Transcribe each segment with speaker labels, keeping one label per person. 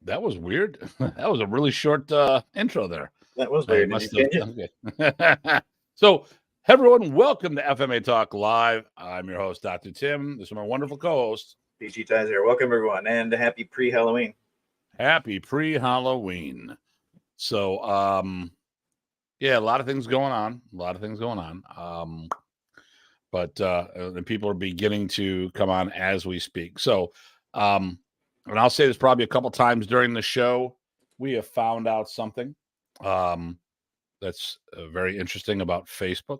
Speaker 1: That was weird. That was a really short intro there.
Speaker 2: That was weird. Did you change it?
Speaker 1: Okay. So, everyone, welcome to FMA Talk Live. I'm your host, Datu Tim. This is my wonderful co-host,
Speaker 2: PG Tye here. Welcome, everyone, and happy pre-Halloween.
Speaker 1: Happy pre-Halloween. So, yeah, a lot of things going on. But people are beginning to come on as we speak. So, and I'll say this probably a couple times during the show. We have found out something that's very interesting about Facebook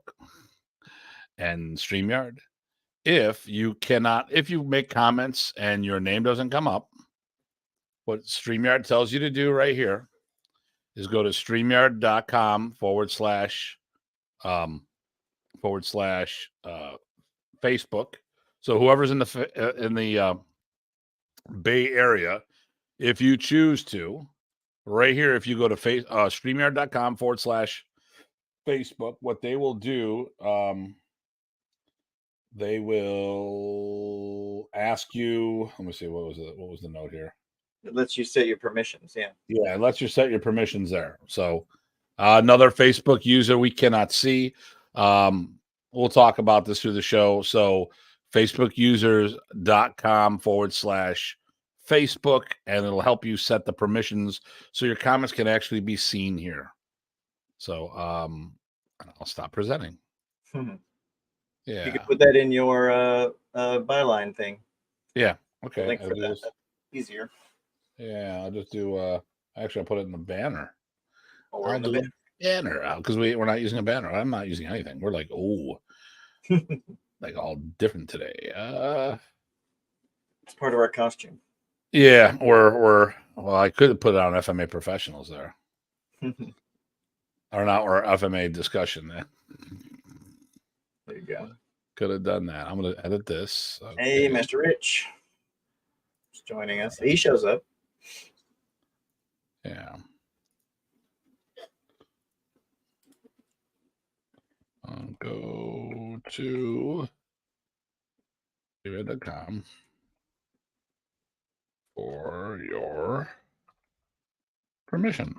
Speaker 1: and Streamyard. If you make comments and your name doesn't come up, what Streamyard tells you to do right here is go to streamyard.com / Facebook. So whoever's in the Bay Area, if you choose to, right here, if you go to streamyard.com / Facebook, what they will do, they will ask you. Let me see. What was the note here?
Speaker 2: It lets you set your permissions. Yeah,
Speaker 1: it lets you set your permissions there. So another Facebook user we cannot see. We'll talk about this through the show. So facebookusers.com / Facebook, and it'll help you set the permissions so your comments can actually be seen here. So I'll stop presenting. Yeah,
Speaker 2: you can put that in your byline thing.
Speaker 1: Yeah, okay.
Speaker 2: Link for that. That's easier.
Speaker 1: Yeah, I'll just do. Actually, I'll put it in the banner.
Speaker 2: Oh, we're in the
Speaker 1: banner because we're not using a banner. I'm not using anything. We're like, like all different today.
Speaker 2: It's part of our costume.
Speaker 1: Yeah, well, I could have put it on FMA Professionals there. Or not, or FMA Discussion there.
Speaker 2: There you go.
Speaker 1: Could have done that. I'm going to edit this.
Speaker 2: Okay. Hey, Master Rich is joining us. He shows up.
Speaker 1: Yeah. I'll go to streamyard.com for your permission.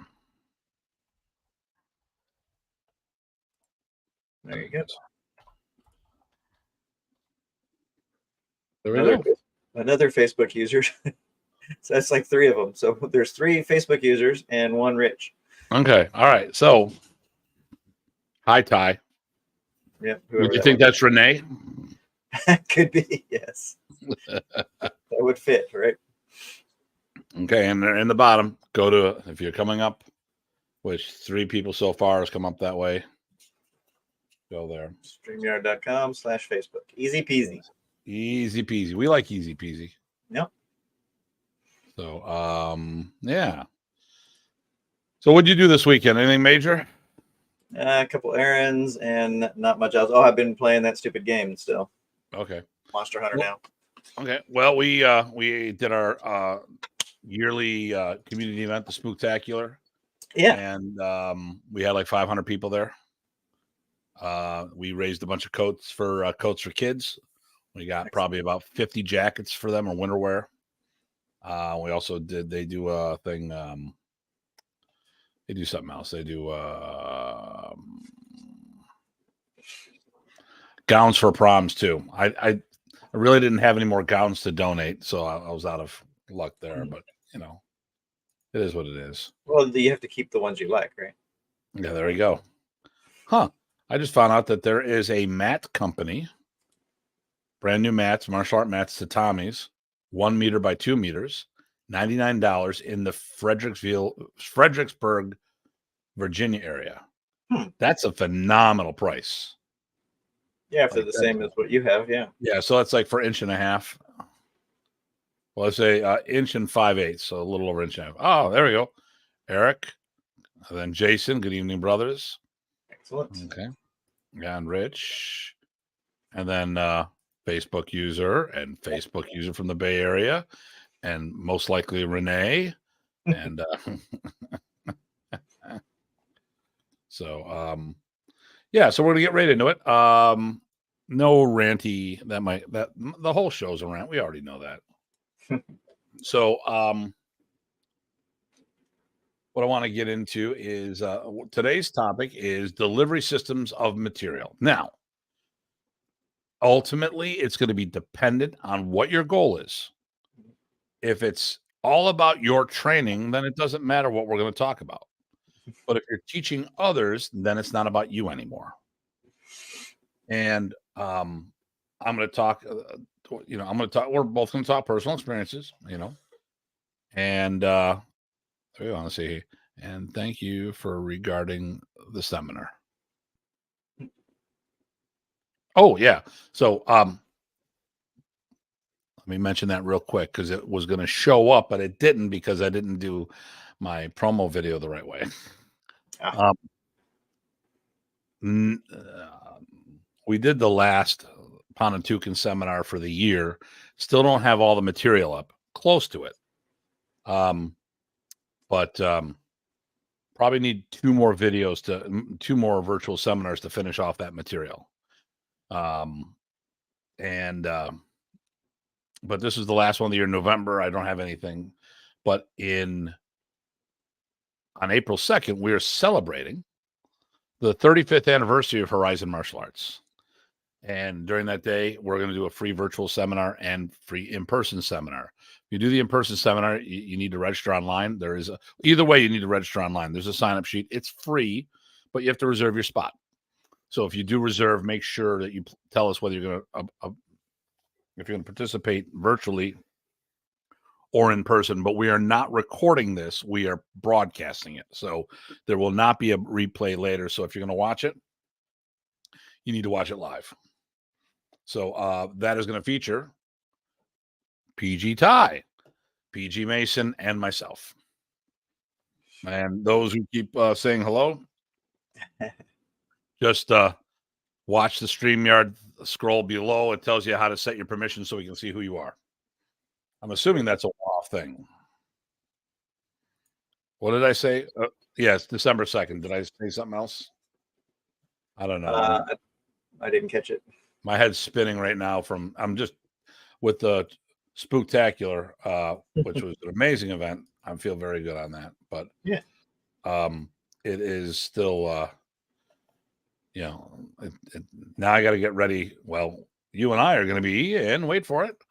Speaker 2: There you go.
Speaker 1: There we go.
Speaker 2: Another Facebook user. So that's like 3 of them. So there's 3 Facebook users and 1 Rich.
Speaker 1: Okay. All right. So, hi, Ty.
Speaker 2: Yep.
Speaker 1: Would you think that's Renee?
Speaker 2: Could be, yes. That would fit, right?
Speaker 1: Okay, and they're in the bottom. Go to, if you're coming up, which 3 people so far has come up that way, go there.
Speaker 2: Streamyard.com / Facebook. Easy peasy.
Speaker 1: Easy peasy. We like easy peasy.
Speaker 2: Yep.
Speaker 1: So, yeah. So what'd you do this weekend? Anything major?
Speaker 2: A couple errands and not much else. Oh, I've been playing that stupid game still.
Speaker 1: Okay.
Speaker 2: Monster Hunter now.
Speaker 1: Okay. Well, we did our yearly community event, the Spooktacular.
Speaker 2: Yeah.
Speaker 1: And we had like 500 people there. We raised a bunch of coats for kids. We got probably about 50 jackets for them or winter wear. We also they do a thing. They do something else. They do gowns for proms too. I really didn't have any more gowns to donate, so I was out of luck there. But it is what it is.
Speaker 2: Well, you have to keep the ones you like, right?
Speaker 1: Yeah, there you go. Huh. I just found out that there is a mat company, brand new mats, martial art mats, tatamis, 1 meter by 2 meters, $99 in the Fredericksburg, Virginia area. That's a phenomenal price.
Speaker 2: Yeah, if they're the same as what you have, yeah.
Speaker 1: Yeah, so it's like for 1.5 inches. Well, let's say 1 5/8 inches, so a little over 1.5 inches. Oh, there we go. Eric, and then Jason. Good evening, brothers.
Speaker 2: Excellent.
Speaker 1: Okay. And Rich, and then Facebook user from the Bay Area, and most likely Renee, and so yeah. So we're gonna get right into it. No ranty. That the whole show's a rant. We already know that. So what I want to get into is today's topic is delivery systems of material. Now, ultimately, it's going to be dependent on what your goal is. If it's all about your training, then it doesn't matter what we're going to talk about. But if you're teaching others, then it's not about you anymore. And I'm going to talk, we're both going to talk personal experiences, and we want to say, and thank you for regarding the seminar. Oh, yeah. So, let me mention that real quick because it was going to show up, but it didn't because I didn't do my promo video the right way. We did the last Pontoon seminar for the year. Still don't have all the material up, close to it. But probably need two more virtual seminars to finish off that material. But this is the last one of the year, November. I don't have anything, but on April 2nd, we are celebrating the 35th anniversary of Horizon Martial Arts. And during that day, we're going to do a free virtual seminar and free in-person seminar. If you do the in-person seminar, you need to register online. Either way, you need to register online. There's a sign-up sheet. It's free, but you have to reserve your spot. So if you do reserve, make sure that you tell us whether you're going to, if you're going to participate virtually or in person. But we are not recording this. We are broadcasting it. So there will not be a replay later. So if you're going to watch it, you need to watch it live. So that is going to feature PG Tye, PG Mason, and myself. And those who keep saying hello, just watch the StreamYard scroll below. It tells you how to set your permissions so we can see who you are. I'm assuming that's a one-off thing. What did I say? Yes, December 2nd. Did I say something else? I don't know.
Speaker 2: I didn't catch it.
Speaker 1: My head's spinning right now I'm just with the Spooktacular, which was an amazing event. I feel very good on that. But
Speaker 2: yeah,
Speaker 1: it is still, now I got to get ready. Well, you and I are going to be in, wait for it,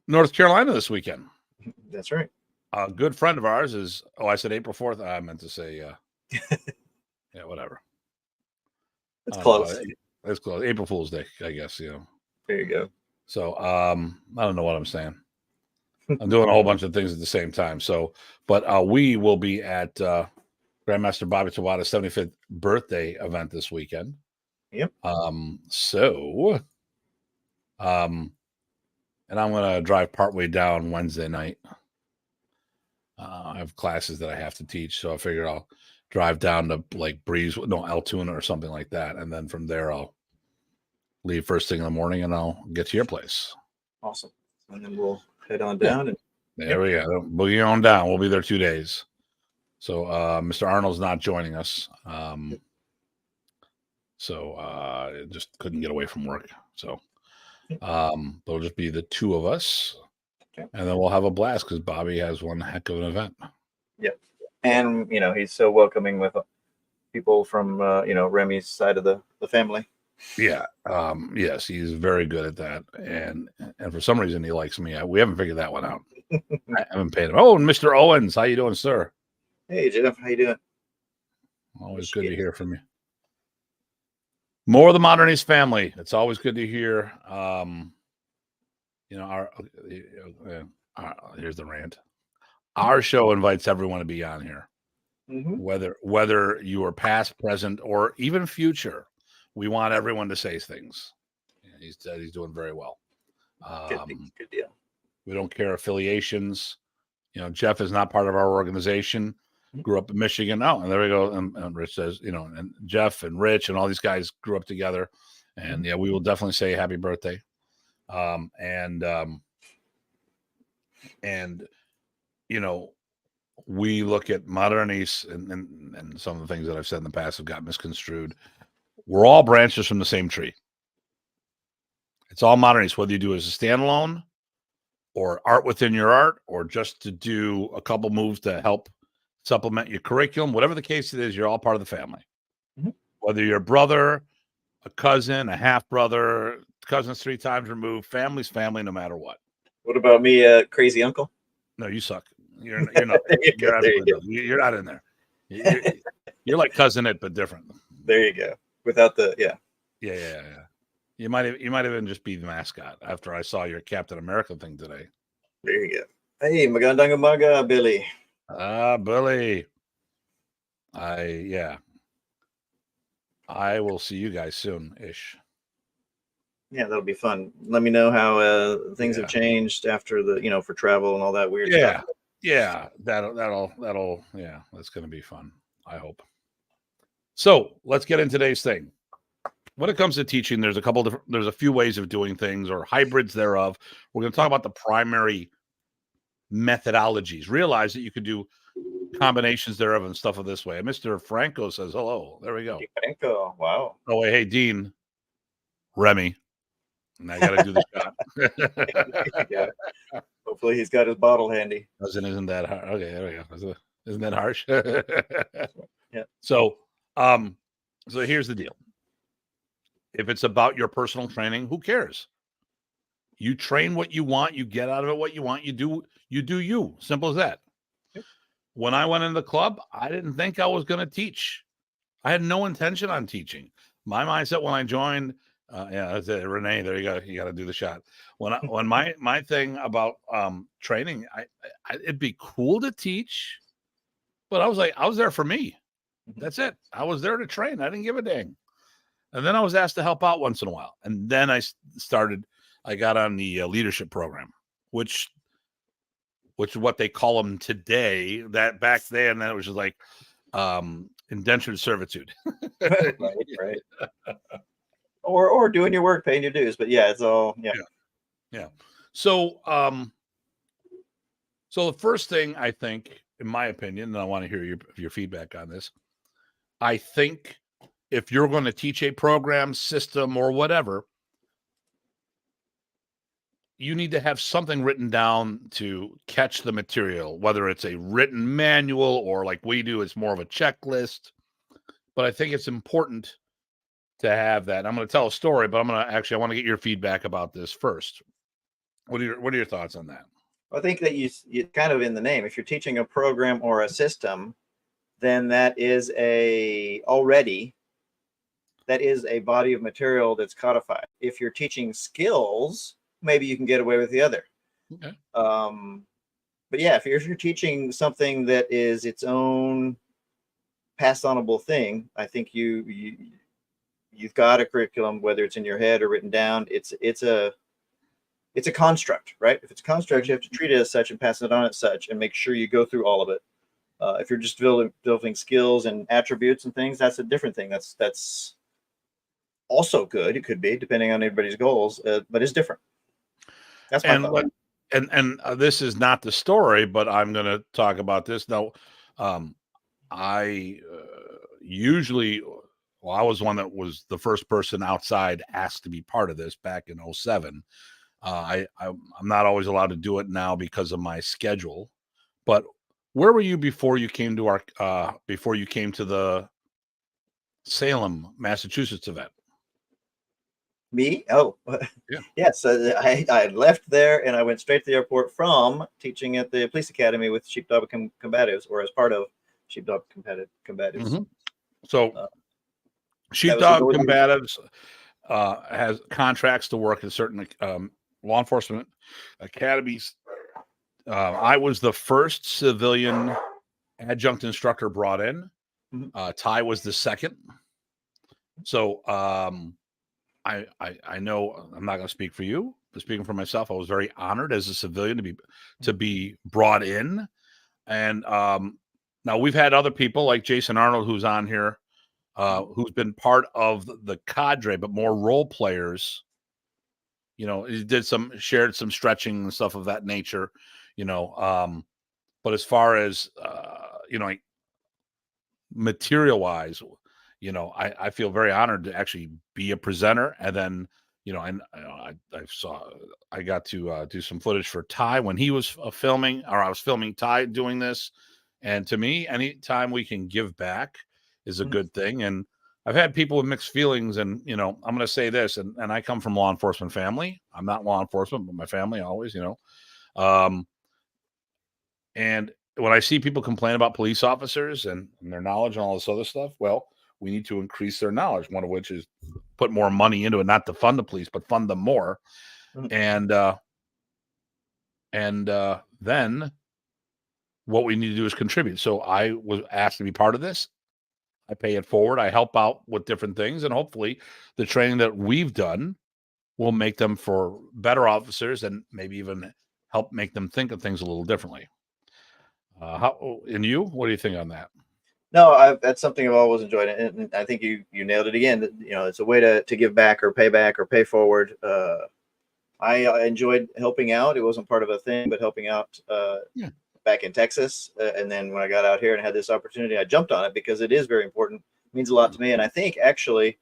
Speaker 1: North Carolina this weekend.
Speaker 2: That's right.
Speaker 1: A good friend of ours is, I said April 4th. I meant to say, yeah, whatever.
Speaker 2: It's close.
Speaker 1: It's close. April Fool's Day, I guess,
Speaker 2: There you go.
Speaker 1: So I don't know what I'm saying. I'm doing a whole bunch of things at the same time. So, but we will be at Grandmaster Bobby Tawada's 75th birthday event this weekend.
Speaker 2: Yep.
Speaker 1: And I'm going to drive partway down Wednesday night. I have classes that I have to teach, so I figure I'll drive down to like Altoona or something like that, and then from there I'll leave first thing in the morning and I'll get to your place.
Speaker 2: Awesome. And then we'll head on down. And
Speaker 1: there we go. Boogie on down. We'll be there 2 days. So Mr. Arnold's not joining us. So just couldn't get away from work. So there'll just be the two of us. Okay. And then we'll have a blast because Bobby has one heck of an event.
Speaker 2: Yep. And, he's so welcoming with people from, Remy's side of the family.
Speaker 1: Yeah. Yes, he's very good at that. And for some reason, he likes me. We haven't figured that one out. I haven't paid him. Oh, and Mr. Owens, how you doing, sir?
Speaker 2: Hey, Jeff. How you doing?
Speaker 1: Always good to hear from you. More of the Modern East family. It's always good to hear. Here's the rant. Our show invites everyone to be on here, whether you are past, present, or even future. We want everyone to say things. He's doing very well.
Speaker 2: Good deal.
Speaker 1: We don't care affiliations. Jeff is not part of our organization. Grew up in Michigan. Oh, and there we go. And Rich says, and Jeff and Rich and all these guys grew up together. And yeah, we will definitely say happy birthday. We look at Modern East and some of the things that I've said in the past have got misconstrued. We're all branches from the same tree. It's all Modern East, whether you do it as a standalone or art within your art, or just to do a couple moves to help supplement your curriculum, whatever the case it is, you're all part of the family.
Speaker 2: Mhm.
Speaker 1: Whether you're a brother, a cousin, a half brother, cousins 3 times removed, family's family no matter what.
Speaker 2: What about me, crazy uncle?
Speaker 1: No, you suck. You're not.
Speaker 2: There you go.
Speaker 1: You're
Speaker 2: There you
Speaker 1: absolutely
Speaker 2: go.
Speaker 1: not. You're not in there. You're like cousin it, but different.
Speaker 2: There you go. Without the
Speaker 1: Yeah. You might even just be the mascot after I saw your Captain America thing today.
Speaker 2: There you go. Hey, magandang umaga, Billy.
Speaker 1: Billy. I will see you guys soon-ish.
Speaker 2: Yeah, that'll be fun. Let me know how things have changed after the, for travel and all that weird stuff.
Speaker 1: Yeah, that'll that's gonna be fun, I hope. So let's get into today's thing. When it comes to teaching, there's a few ways of doing things or hybrids thereof. We're going to talk about the primary methodologies. Realize that you could do combinations thereof and stuff of this way. Mr. Franco says hello. There we go.
Speaker 2: Franco, wow.
Speaker 1: Oh wait, hey Dean, Remy. And I got to do the shot.
Speaker 2: Yeah. Hopefully he's got his bottle handy.
Speaker 1: Isn't that hard? Okay, there we go. Isn't that harsh?
Speaker 2: Yeah.
Speaker 1: So here's the deal. If it's about your personal training, who cares? You train what you want, you get out of it what you want, you do you. Simple as that.
Speaker 2: Yep.
Speaker 1: When I went in the club, I didn't think I was going to teach. I had no intention on teaching. My mindset when I joined, that's it, Renee, there you go. You got to do the shot. When my thing about training, it'd be cool to teach, but I was there for me. That's it. I was there to train. I didn't give a dang. And then I was asked to help out once in a while. And then I got on the leadership program, which is what they call them today. That back then, that was just like indentured servitude.
Speaker 2: Right. Or doing your work, paying your dues. But yeah, it's all,
Speaker 1: Yeah. So the first thing I think, in my opinion, and I want to hear your feedback on this, I think if you're going to teach a program, system, or whatever, you need to have something written down to catch the material, whether it's a written manual or like we do, it's more of a checklist. But I think it's important to have that. I'm going to tell a story, but I want to get your feedback about this first. What are your thoughts on that?
Speaker 2: I think that you kind of in the name, if you're teaching a program or a system, then that is a body of material that's codified. If you're teaching skills, maybe you can get away with the other.
Speaker 1: Okay.
Speaker 2: But yeah, if you're teaching something that is its own passed onable thing, I think you've got a curriculum, whether it's in your head or written down. It's a construct, right? If it's a construct, you have to treat it as such and pass it on as such and make sure you go through all of it. If you're just building skills and attributes and things, that's a different thing. That's also good. It could be, depending on everybody's goals, but it's different. That's my thought.
Speaker 1: And this is not the story, but I'm going to talk about this now. I was one that was the first person outside asked to be part of this back in 2007. I'm not always allowed to do it now because of my schedule, but where were you before you came to the Salem, Massachusetts event?
Speaker 2: Me? Oh,
Speaker 1: yeah.
Speaker 2: Yes. I left there and I went straight to the airport from teaching at the police academy with sheepdog combatives, or as part of sheepdog combatives.
Speaker 1: Mm-hmm. So sheepdog combatives has contracts to work in certain law enforcement academies. I was the first civilian adjunct instructor brought in. Tye was the second. So I know I'm not going to speak for you, but speaking for myself, I was very honored as a civilian to be brought in. And now we've had other people like Jason Arnold, who's on here, who's been part of the cadre, but more role players. He shared some stretching and stuff of that nature, but as far as, material wise, I feel very honored to actually be a presenter. And then, I got to do some footage for Tye when he was filming, or I was filming Tye doing this. And to me, anytime we can give back is a good thing. And I've had people with mixed feelings, and I'm going to say this, and I come from law enforcement family. I'm not law enforcement, but my family always, and when I see people complain about police officers and their knowledge and all this other stuff, well, we need to increase their knowledge. One of which is put more money into it, not to fund the police, but fund them more. And then what we need to do is contribute. So I was asked to be part of this. I pay it forward. I help out with different things, and hopefully the training that we've done will make them for better officers and maybe even help make them think of things a little differently. What do you think on that?
Speaker 2: No, that's something I've always enjoyed, and I think you nailed it again. It's a way to give back or pay forward. I enjoyed helping out. It wasn't part of a thing, but helping out back in Texas. And then when I got out here and had this opportunity, I jumped on it because it is very important. It means a lot to me. And I think actually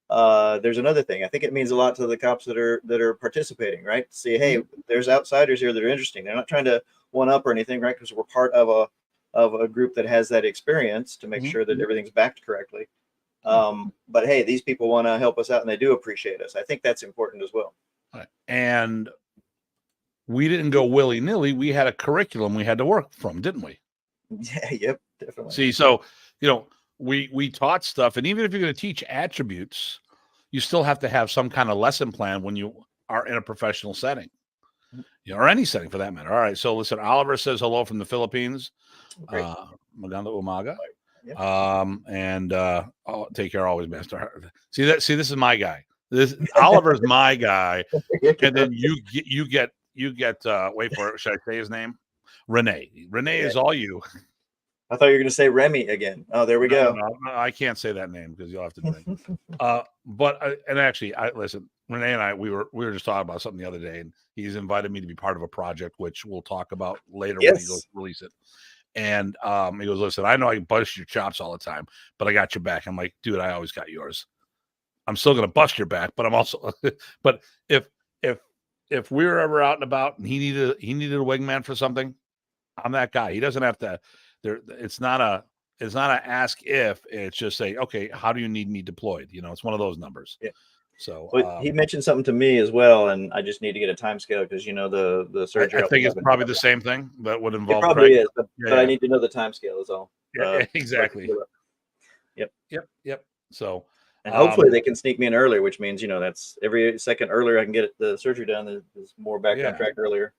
Speaker 2: there's another thing. I think it means a lot to the cops that are participating, right? See, hey, there's outsiders here that are interesting. They're not trying to one up or anything, right? Because we're part of a group that has that experience to make sure that everything's backed correctly. But hey, these people want to help us out and they do appreciate us. I think that's important as well.
Speaker 1: And we didn't go willy-nilly. We had a curriculum we had to work from, didn't we?
Speaker 2: Yeah, yep, definitely.
Speaker 1: See, so, we taught stuff, and even if you're going to teach attributes, you still have to have some kind of lesson plan when you are in a professional setting, or any setting for that matter. All right, so listen, Oliver says hello from the Philippines. Maganda umaga. Yep. Take care always, Master. See, this is my guy. Oliver's my guy, and then you get wait for it. Should I say his name? Renee is all you.
Speaker 2: I thought you were going to say Remy again. Oh, there we go.
Speaker 1: No, I can't say that name because you'll have to drink. Listen, Renee and I, we were just talking about something the other day, and he's invited me to be part of a project, which we'll talk about later when he goes to release it. And he goes, listen, I know I bust your chops all the time, but I got your back. I'm like, dude, I always got yours. I'm still going to bust your back, but I'm also, but if we were ever out and about and he needed a wingman for something, I'm that guy. He doesn't have to. It's not a ask if. It's just say, okay, how do you need me deployed? It's one of those numbers. Yeah. So
Speaker 2: he mentioned something to me as well, and I just need to get a time scale because the surgery.
Speaker 1: I think it's probably the same thing that would involve.
Speaker 2: It probably is, but I need to know the time scale is all.
Speaker 1: Yeah, exactly.
Speaker 2: Yep.
Speaker 1: So.
Speaker 2: And hopefully they can sneak me in earlier, which means, that's every second earlier I can get the surgery done. There's more background track earlier.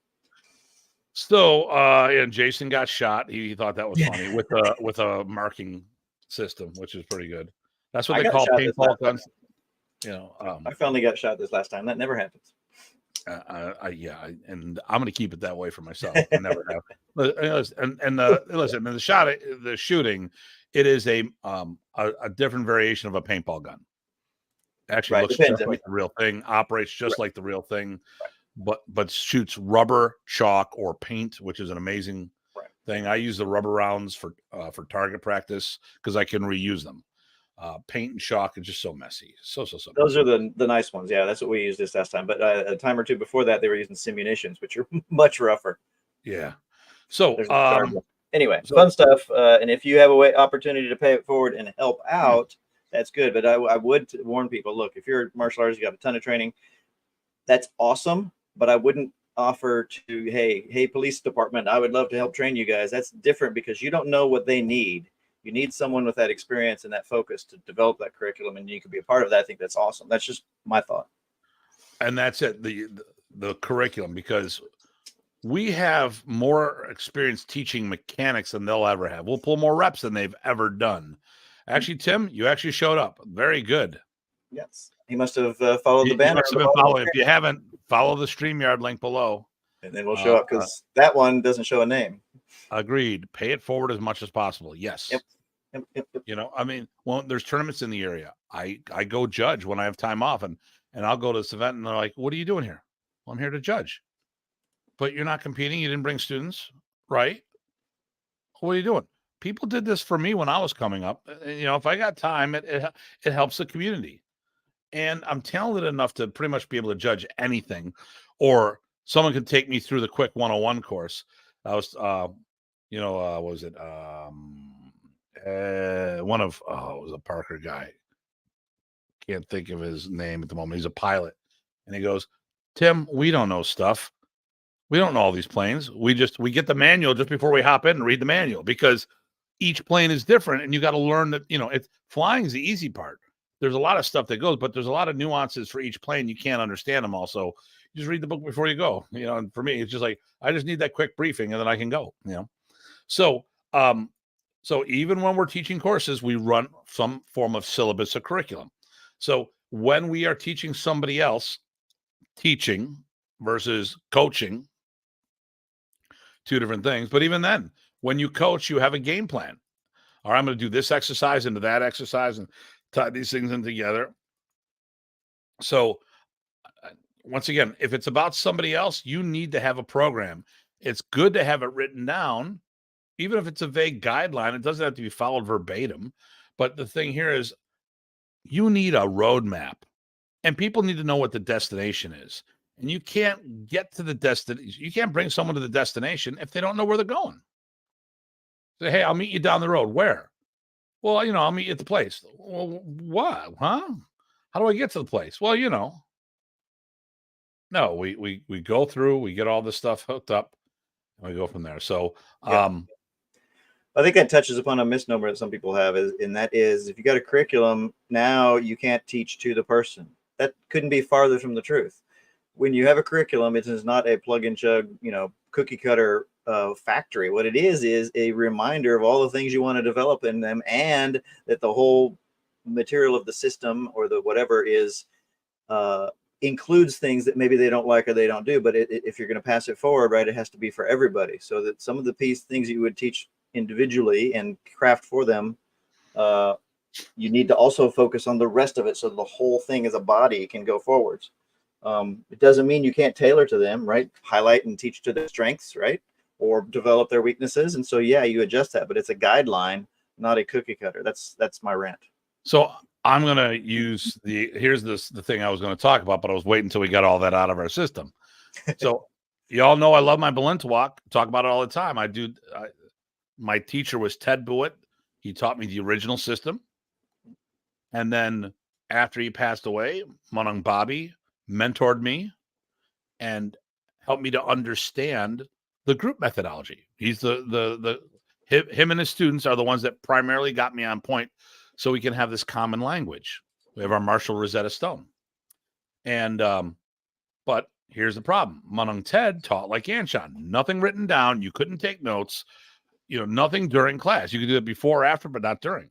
Speaker 1: So, and Jason got shot. He thought that was funny with a marking system, which is pretty good. That's what they call paintball guns.
Speaker 2: I finally got shot this last time. That never happens.
Speaker 1: And I'm going to keep it that way for myself. I never have. Listen, the shooting, it is a different variation of a paintball gun. Actually, looks just like the real thing, operates just like the real thing, but shoots rubber, chalk, or paint, which is an amazing thing. I use the rubber rounds for target practice because I can reuse them. Paint and chalk is just so messy. So
Speaker 2: those are the nice ones. Yeah, that's what we used this last time. But a time or two before that, they were using Simunitions, which are much rougher.
Speaker 1: Yeah. So
Speaker 2: anyway, fun stuff. And if you have opportunity to pay it forward and help out, that's good. But I would warn people: look, if you're a martial artist, you got a ton of training. That's awesome. But I wouldn't offer to, hey, police department, I would love to help train you guys. That's different because you don't know what they need. You need someone with that experience and that focus to develop that curriculum, and you can be a part of that. I think that's awesome. That's just my thought.
Speaker 1: And that's it, the curriculum, because we have more experience teaching mechanics than they'll ever have. We'll pull more reps than they've ever done. Actually, Tim, you actually showed up. Very good.
Speaker 2: Yes. He must have followed the banner.
Speaker 1: Must have been following. If you haven't, follow the StreamYard link below.
Speaker 2: And then we'll show up because that one doesn't show a name.
Speaker 1: Agreed. Pay it forward as much as possible. Yes.
Speaker 2: Yep.
Speaker 1: There's tournaments in the area. I go judge when I have time off, and I'll go to this event, and they're like, "What are you doing here?" Well, I'm here to judge. But you're not competing. You didn't bring students, right? What are you doing? People did this for me when I was coming up. If I got time, it helps the community. And I'm talented enough to pretty much be able to judge anything, or someone could take me through the quick 101 course. I was, what was it? It was a Parker guy. Can't think of his name at the moment. He's a pilot. And he goes, Tim, we don't know stuff. We don't know all these planes. We get the manual just before we hop in and read the manual, because each plane is different, and you got to learn that, flying is the easy part. There's a lot of stuff that goes, but there's a lot of nuances for each plane. You can't understand them all. So you just read the book before you go, and for me, it's just like, I just need that quick briefing and then I can go, So, so even when we're teaching courses, we run some form of syllabus or curriculum. So when we are teaching somebody else, teaching versus coaching, two different things. But even then, when you coach, you have a game plan. All right, I'm going to do this exercise into that exercise and tie these things in together. So once again, if it's about somebody else, you need to have a program. It's good to have it written down, even if it's a vague guideline. It doesn't have to be followed verbatim. But the thing here is, you need a roadmap, and people need to know what the destination is. And you can't get to the destination. You can't bring someone to the destination if they don't know where they're going. Say, hey, I'll meet you down the road. Where? Well, I'll meet you at the place. Well, what? Huh? How do I get to the place? Well, no, we go through, we get all this stuff hooked up, and we go from there. So,
Speaker 2: I think that touches upon a misnomer that some people have, and that is, if you got a curriculum, now you can't teach to the person. That couldn't be farther from the truth. When you have a curriculum, it is not a plug and chug, cookie cutter factory. What it is a reminder of all the things you want to develop in them, and that the whole material of the system or the whatever is includes things that maybe they don't like or they don't do. But if you're going to pass it forward, right, it has to be for everybody. So that some of the things you would teach individually and craft for them, you need to also focus on the rest of it, so the whole thing as a body can go forwards. It doesn't mean you can't tailor to them, right? Highlight and teach to their strengths, right? Or develop their weaknesses. And so, yeah, you adjust that, but it's a guideline, not a cookie cutter. That's my rant.
Speaker 1: So I'm going to use here's the thing I was going to talk about, but I was waiting until we got all that out of our system. So y'all know I love my Balint walk. Talk about it all the time. My teacher was Ted Buitt. He taught me the original system. And then after he passed away, Punong Bobby mentored me and helped me to understand the group methodology. He's him and his students are the ones that primarily got me on point, so we can have this common language. We have our Marshall Rosetta Stone. And but here's the problem. Punong Ted taught like Anshan. Nothing written down. You couldn't take notes. Nothing during class. You could do it before or after, but not during.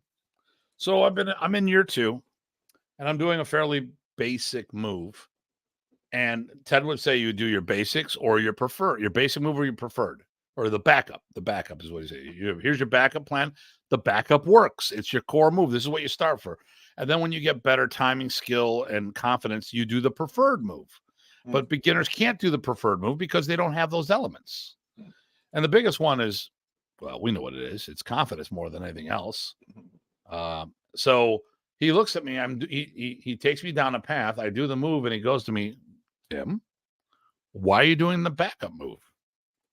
Speaker 1: So I'm in year 2, and I'm doing a fairly basic move. And Ted would say you do your basics or your basic move or your preferred, or the backup. The backup is what he said. Here's your backup plan. The backup works. It's your core move. This is what you start for. And then when you get better timing, skill, and confidence, you do the preferred move. But beginners can't do the preferred move because they don't have those elements. And the biggest one is, well, we know what it is. It's confidence more than anything else. So he looks at me. He takes me down a path. I do the move, and he goes to me, Tim, why are you doing the backup move?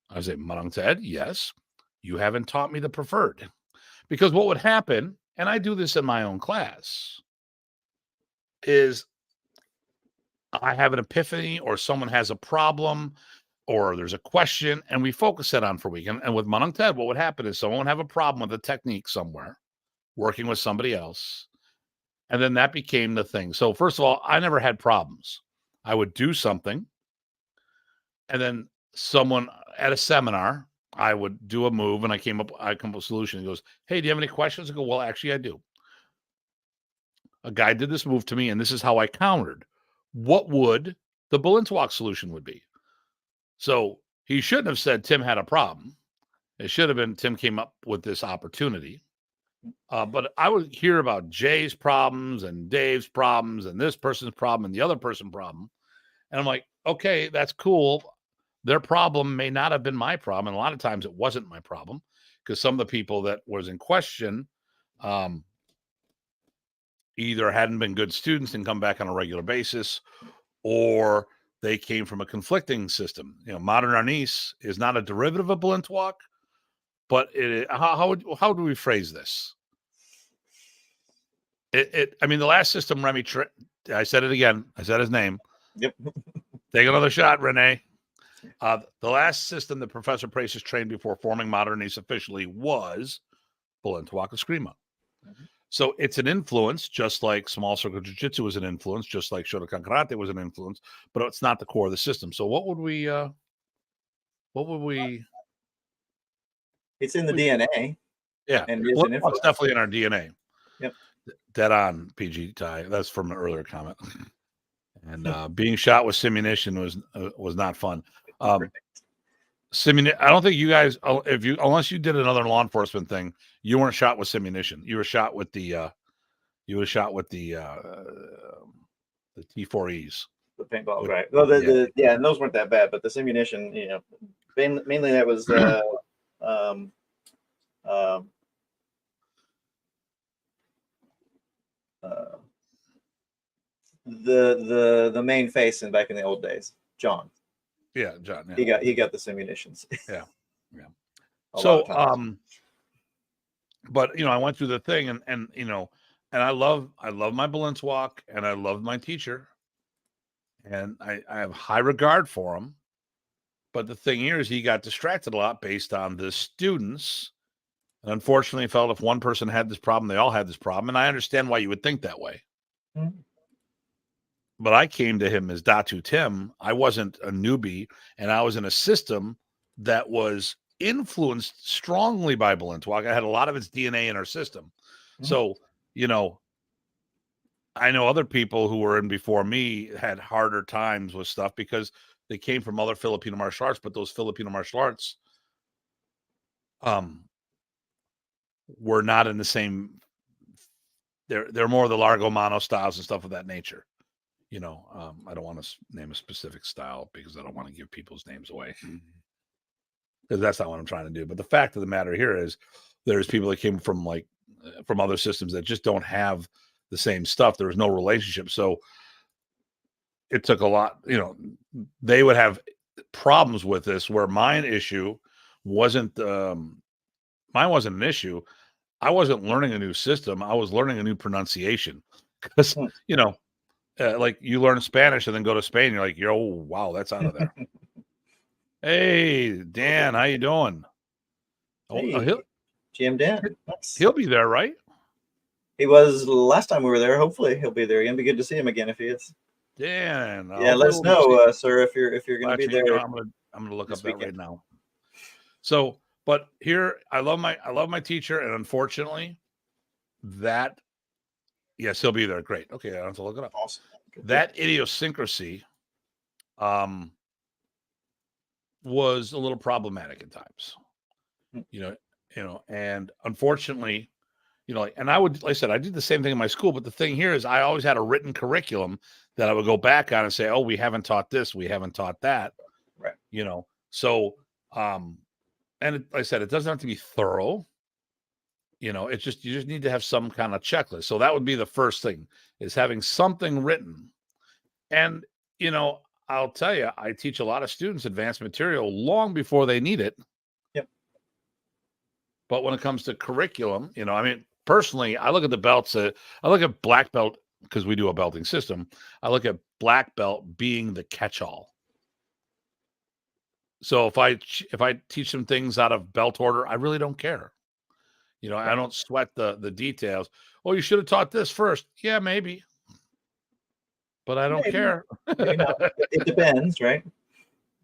Speaker 1: I say, Punong Ted, yes, you haven't taught me the preferred. Because what would happen, and I do this in my own class, is I have an epiphany, or someone has a problem, or there's a question, and we focus it on for a week. And with Punong Ted, what would happen is someone would have a problem with a technique somewhere, working with somebody else. And then that became the thing. So first of all, I never had problems. I would do something, and then someone at a seminar, I would do a move, and I come up with a solution. He goes, hey, do you have any questions? I go, well, actually, I do. A guy did this move to me, and this is how I countered. What would the Balint walk solution would be? So he shouldn't have said Tim had a problem. It should have been Tim came up with this opportunity. But I would hear about Jay's problems and Dave's problems and this person's problem and the other person's problem. And I'm like, okay, that's cool. Their problem may not have been my problem. And a lot of times it wasn't my problem, because some of the people that was in question either hadn't been good students and come back on a regular basis, or they came from a conflicting system. Modern Arnis is not a derivative of Balint walk, but how do we phrase this? I mean, the last system, Remy, I said it again. I said his name.
Speaker 2: Yep.
Speaker 1: Take another shot, Renee. The last system that Professor Praces trained before forming Modern Ace officially was Balintawak Eskrima.
Speaker 2: Mm-hmm.
Speaker 1: So it's an influence, just like small circle jiu-jitsu was an influence, just like Shotokan Karate was an influence, but it's not the core of the system. So what would we
Speaker 2: It's in the DNA.
Speaker 1: Yeah,
Speaker 2: and it's
Speaker 1: definitely in our DNA.
Speaker 2: Yep.
Speaker 1: Dead on, PG Tye. That's from an earlier comment. And being shot with Simunition was not fun. Simunition. I don't think you guys, unless you did another law enforcement thing, you weren't shot with Simunition. You were shot with the T4Es.
Speaker 2: The paintball, right? Well, and those weren't that bad, but the Simunition, mainly that was the main face in back in the old days, John.
Speaker 1: Yeah, John. Yeah.
Speaker 2: He got the Simunitions.
Speaker 1: Yeah. So but I went through the thing and I love my Balintawak and I love my teacher. And I have high regard for him. But the thing here is he got distracted a lot based on the students. And unfortunately felt if one person had this problem, they all had this problem. And I understand why you would think that way. Mm-hmm. But I came to him as Datu Tim. I wasn't a newbie, and I was in a system that was influenced strongly by Balintawak. I had a lot of its DNA in our system. Mm-hmm. So, I know other people who were in before me had harder times with stuff because they came from other Filipino martial arts, but those Filipino martial arts were not in the same. They're more of the Largo Mano styles and stuff of that nature. I don't want to name a specific style because I don't want to give people's names away. Because that's not what I'm trying to do. But the fact of the matter here is there's people that came from from other systems that just don't have the same stuff. There was no relationship. So it took a lot, they would have problems with this where mine wasn't an issue. I wasn't learning a new system. I was learning a new pronunciation because, like you learn Spanish and then go to Spain. You're like, wow, that's out of there. Hey, Dan, how you doing?
Speaker 2: Hey, GM Dan.
Speaker 1: He'll be there, right?
Speaker 2: He was last time we were there. Hopefully he'll be there again. Be good to see him again if he is.
Speaker 1: Dan.
Speaker 2: Yeah, let us know, sir, if you're going to be there.
Speaker 1: I'm gonna look up that right now. So, but here I love my teacher, and unfortunately, yes, he'll be there. Great. Okay, I don't have to look it up.
Speaker 2: Awesome.
Speaker 1: That idiosyncrasy was a little problematic at times. And unfortunately, and like I said, I did the same thing in my school, but the thing here is I always had a written curriculum that I would go back on and say, oh, we haven't taught this, we haven't taught that.
Speaker 2: Right.
Speaker 1: So, and like I said, it doesn't have to be thorough. It's just, you just need to have some kind of checklist. So that would be the first thing, is having something written. And, I'll tell you, I teach a lot of students advanced material long before they need it.
Speaker 2: Yep.
Speaker 1: But when it comes to curriculum, personally, I look at the belts. I look at black belt because we do a belting system. I look at black belt being the catch-all. So if I teach them things out of belt order, I really don't care. I don't sweat the details. Oh, you should have taught this first. Yeah, maybe. But I don't care.
Speaker 2: It depends, right?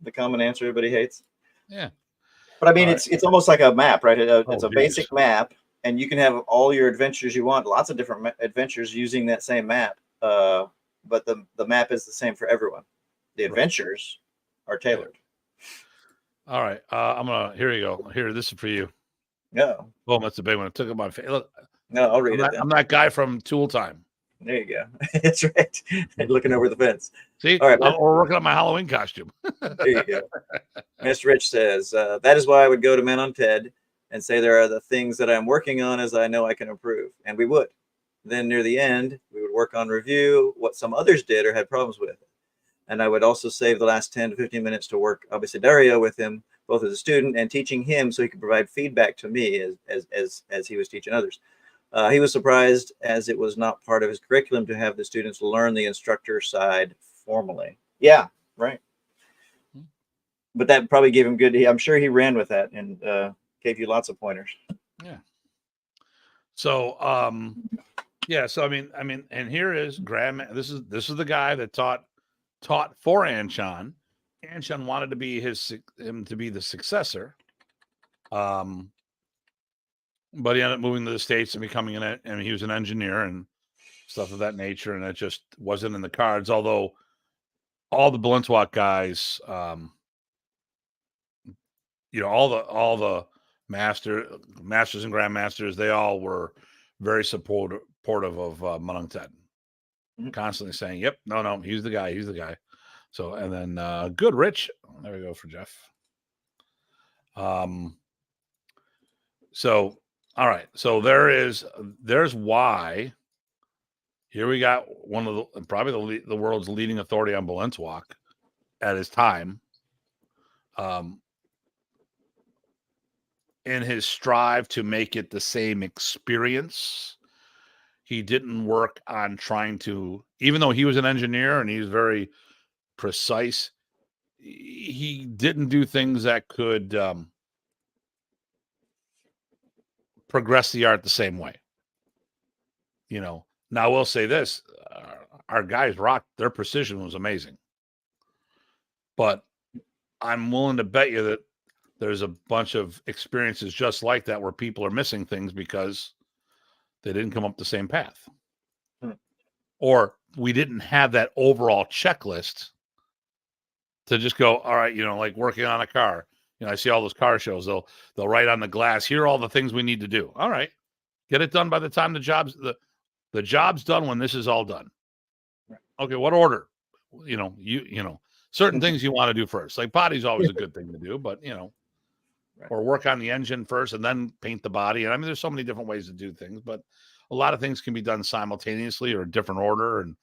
Speaker 2: The common answer everybody hates.
Speaker 1: Yeah.
Speaker 2: But I mean, it's almost like a map, right? It's a basic map, and you can have all your adventures you want, lots of different adventures using that same map. But the map is the same for everyone. The adventures are tailored.
Speaker 1: All right. Here you go. Here, this is for you.
Speaker 2: No.
Speaker 1: Boom, that's a big one. It took up my face. Look.
Speaker 2: No, I'll read it.
Speaker 1: I'm that guy from Tool Time.
Speaker 2: There you go. That's right. Looking over the fence.
Speaker 1: See, all right, we're working on my Halloween costume.
Speaker 2: There you go. Mr. Rich says, that is why I would go to Men on TED and say there are the things that I'm working on as I know I can improve. And we would. Then near the end, we would work on review, what some others did or had problems with. And I would also save the last 10 to 15 minutes to work, obviously, Dario with him both as a student and teaching him so he could provide feedback to me as he was teaching others. He was surprised, as it was not part of his curriculum, to have the students learn the instructor side formally. Yeah, right. But that probably gave him good. I'm sure he ran with that and gave you lots of pointers.
Speaker 1: Yeah. So, yeah. So I mean, and here is Graham. This is the guy that taught for Anshan. Anshan wanted to be him to be the successor. But he ended up moving to the States and becoming and he was an engineer and stuff of that nature, and it just wasn't in the cards. Although all the Balintawak guys, all the masters and grandmasters, they all were very supportive of Manung Tet, constantly saying, "Yep, no, he's the guy." So, and then good Rich, there we go for Jeff. So, all right, so there's why. Here we got one of probably the world's leading authority on Balintawak at his time. In his strive to make it the same experience, he didn't work on trying to, even though he was an engineer and he's very precise, he didn't do things that could progress the art the same way. Now I will say this, our guys rocked, their precision was amazing. But I'm willing to bet you that there's a bunch of experiences just like that where people are missing things because they didn't come up the same path. Or we didn't have that overall checklist to just go, all right, like working on a car. I see all those car shows. They'll write on the glass, here are all the things we need to do. All right, get it done by the time the job's done when this is all done. Okay, what order? Certain things you want to do first. Like body's always a good thing to do, but or work on the engine first and then paint the body. And I mean, there's so many different ways to do things, but a lot of things can be done simultaneously or a different order. And,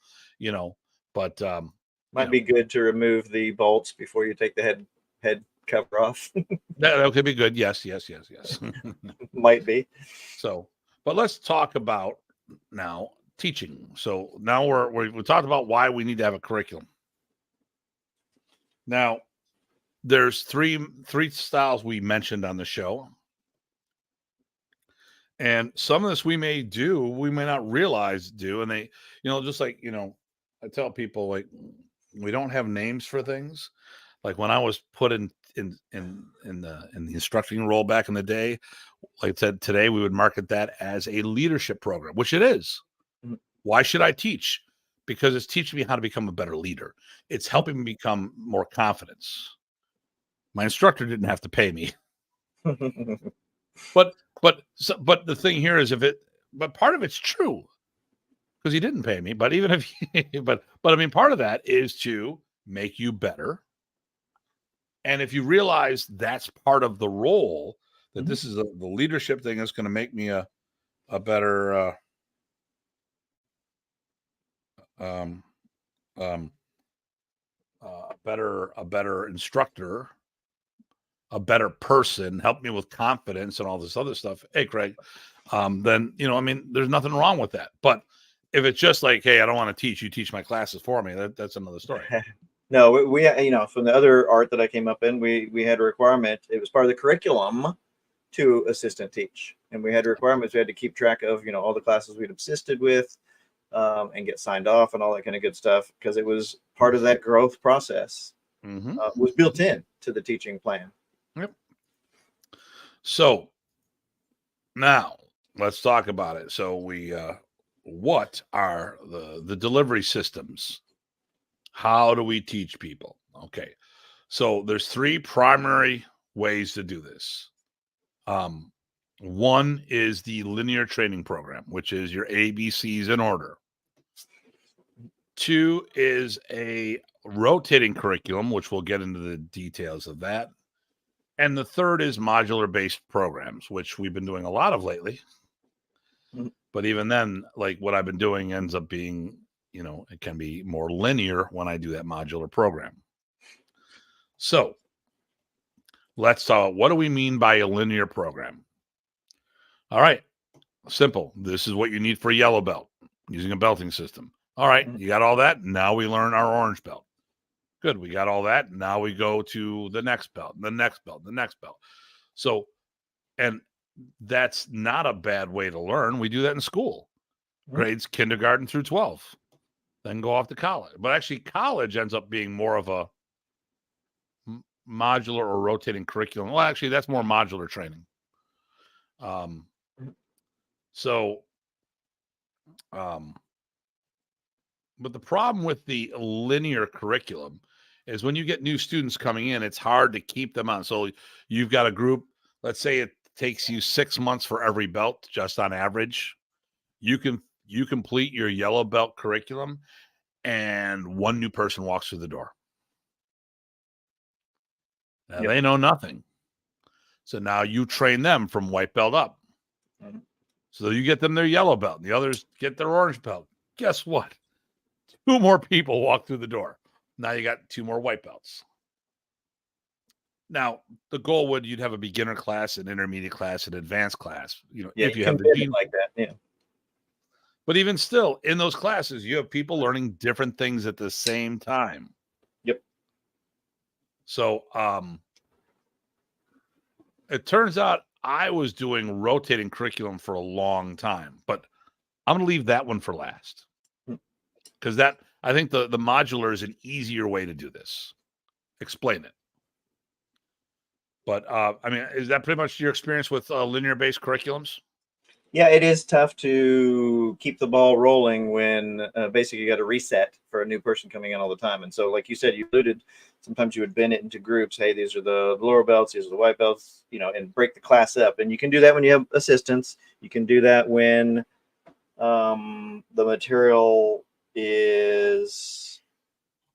Speaker 1: but
Speaker 2: might be good to remove the bolts before you take the head cover off.
Speaker 1: that could be good. Yes.
Speaker 2: Might be.
Speaker 1: So, but let's talk about now teaching. So now we talked about why we need to have a curriculum. Now, there's three styles we mentioned on the show. And some of this we may not realize do. And they, just like, I tell people, like, we don't have names for things. Like when I was put in the instructing role back in the day, like I said, today we would market that as a leadership program, which it is. Mm-hmm. Why should I teach? Because it's teaching me how to become a better leader. It's helping me become more confidence. My instructor didn't have to pay me. But the thing here is but part of it's true because he didn't pay me. But even if, but I mean, part of that is to make you better. And if you realize that's part of the role, that this is the leadership thing is going to make me a better, a better instructor, a better person, help me with confidence and all this other stuff. Hey, Craig, then, there's nothing wrong with that. But if it's just like, hey, I don't want to teach, you teach my classes for me, that's another story.
Speaker 2: No, we from the other art that I came up in, we had a requirement. It was part of the curriculum to assistant teach. And we had requirements. We had to keep track of, all the classes we'd assisted with and get signed off and all that kind of good stuff, because it was part of that growth process. Was built in to the teaching plan.
Speaker 1: Yep. So now let's talk about it. So what are the delivery systems? How do we teach people? Okay. So there's three primary ways to do this. One is the linear training program, which is your ABCs in order. Two is a rotating curriculum, which we'll get into the details of that. And the third is modular-based programs, which we've been doing a lot of lately. But even then, like what I've been doing ends up being, it can be more linear when I do that modular program. So Let's talk. What do we mean by a linear program? All right. Simple. This is what you need for a yellow belt using a belting system. All right. You got all that. Now we learn our orange belt. Good. We got all that. Now we go to the next belt, the next belt, the next belt. So, and that's not a bad way to learn. We do that in school, grades kindergarten through 12, then go off to college. But actually, college ends up being more of a modular or rotating curriculum. Well, actually, that's more modular training. But the problem with the linear curriculum is when you get new students coming in, it's hard to keep them on. So you've got a group, let's say it takes you 6 months for every belt, just on average. You complete your yellow belt curriculum and one new person walks through the door. Now, they know nothing. So now you train them from white belt up. So you get them their yellow belt, and the others get their orange belt. Guess what? 2 more people walk through the door. Now you got 2 more white belts. Now, the goal would you'd have a beginner class, an intermediate class, an advanced class. If you have the gene
Speaker 2: like that, yeah.
Speaker 1: But even still, in those classes, you have people learning different things at the same time.
Speaker 2: Yep.
Speaker 1: So it turns out I was doing rotating curriculum for a long time, but I'm going to leave that one for last. Because I think the modular is an easier way to do this. Explain it. But I mean, is that pretty much your experience with linear-based curriculums?
Speaker 2: Yeah, it is tough to keep the ball rolling when basically you got to reset for a new person coming in all the time. And so, like you said, you alluded, sometimes you would bend it into groups. Hey, these are the lower belts, these are the white belts, and break the class up. And you can do that when you have assistants. You can do that when the material is,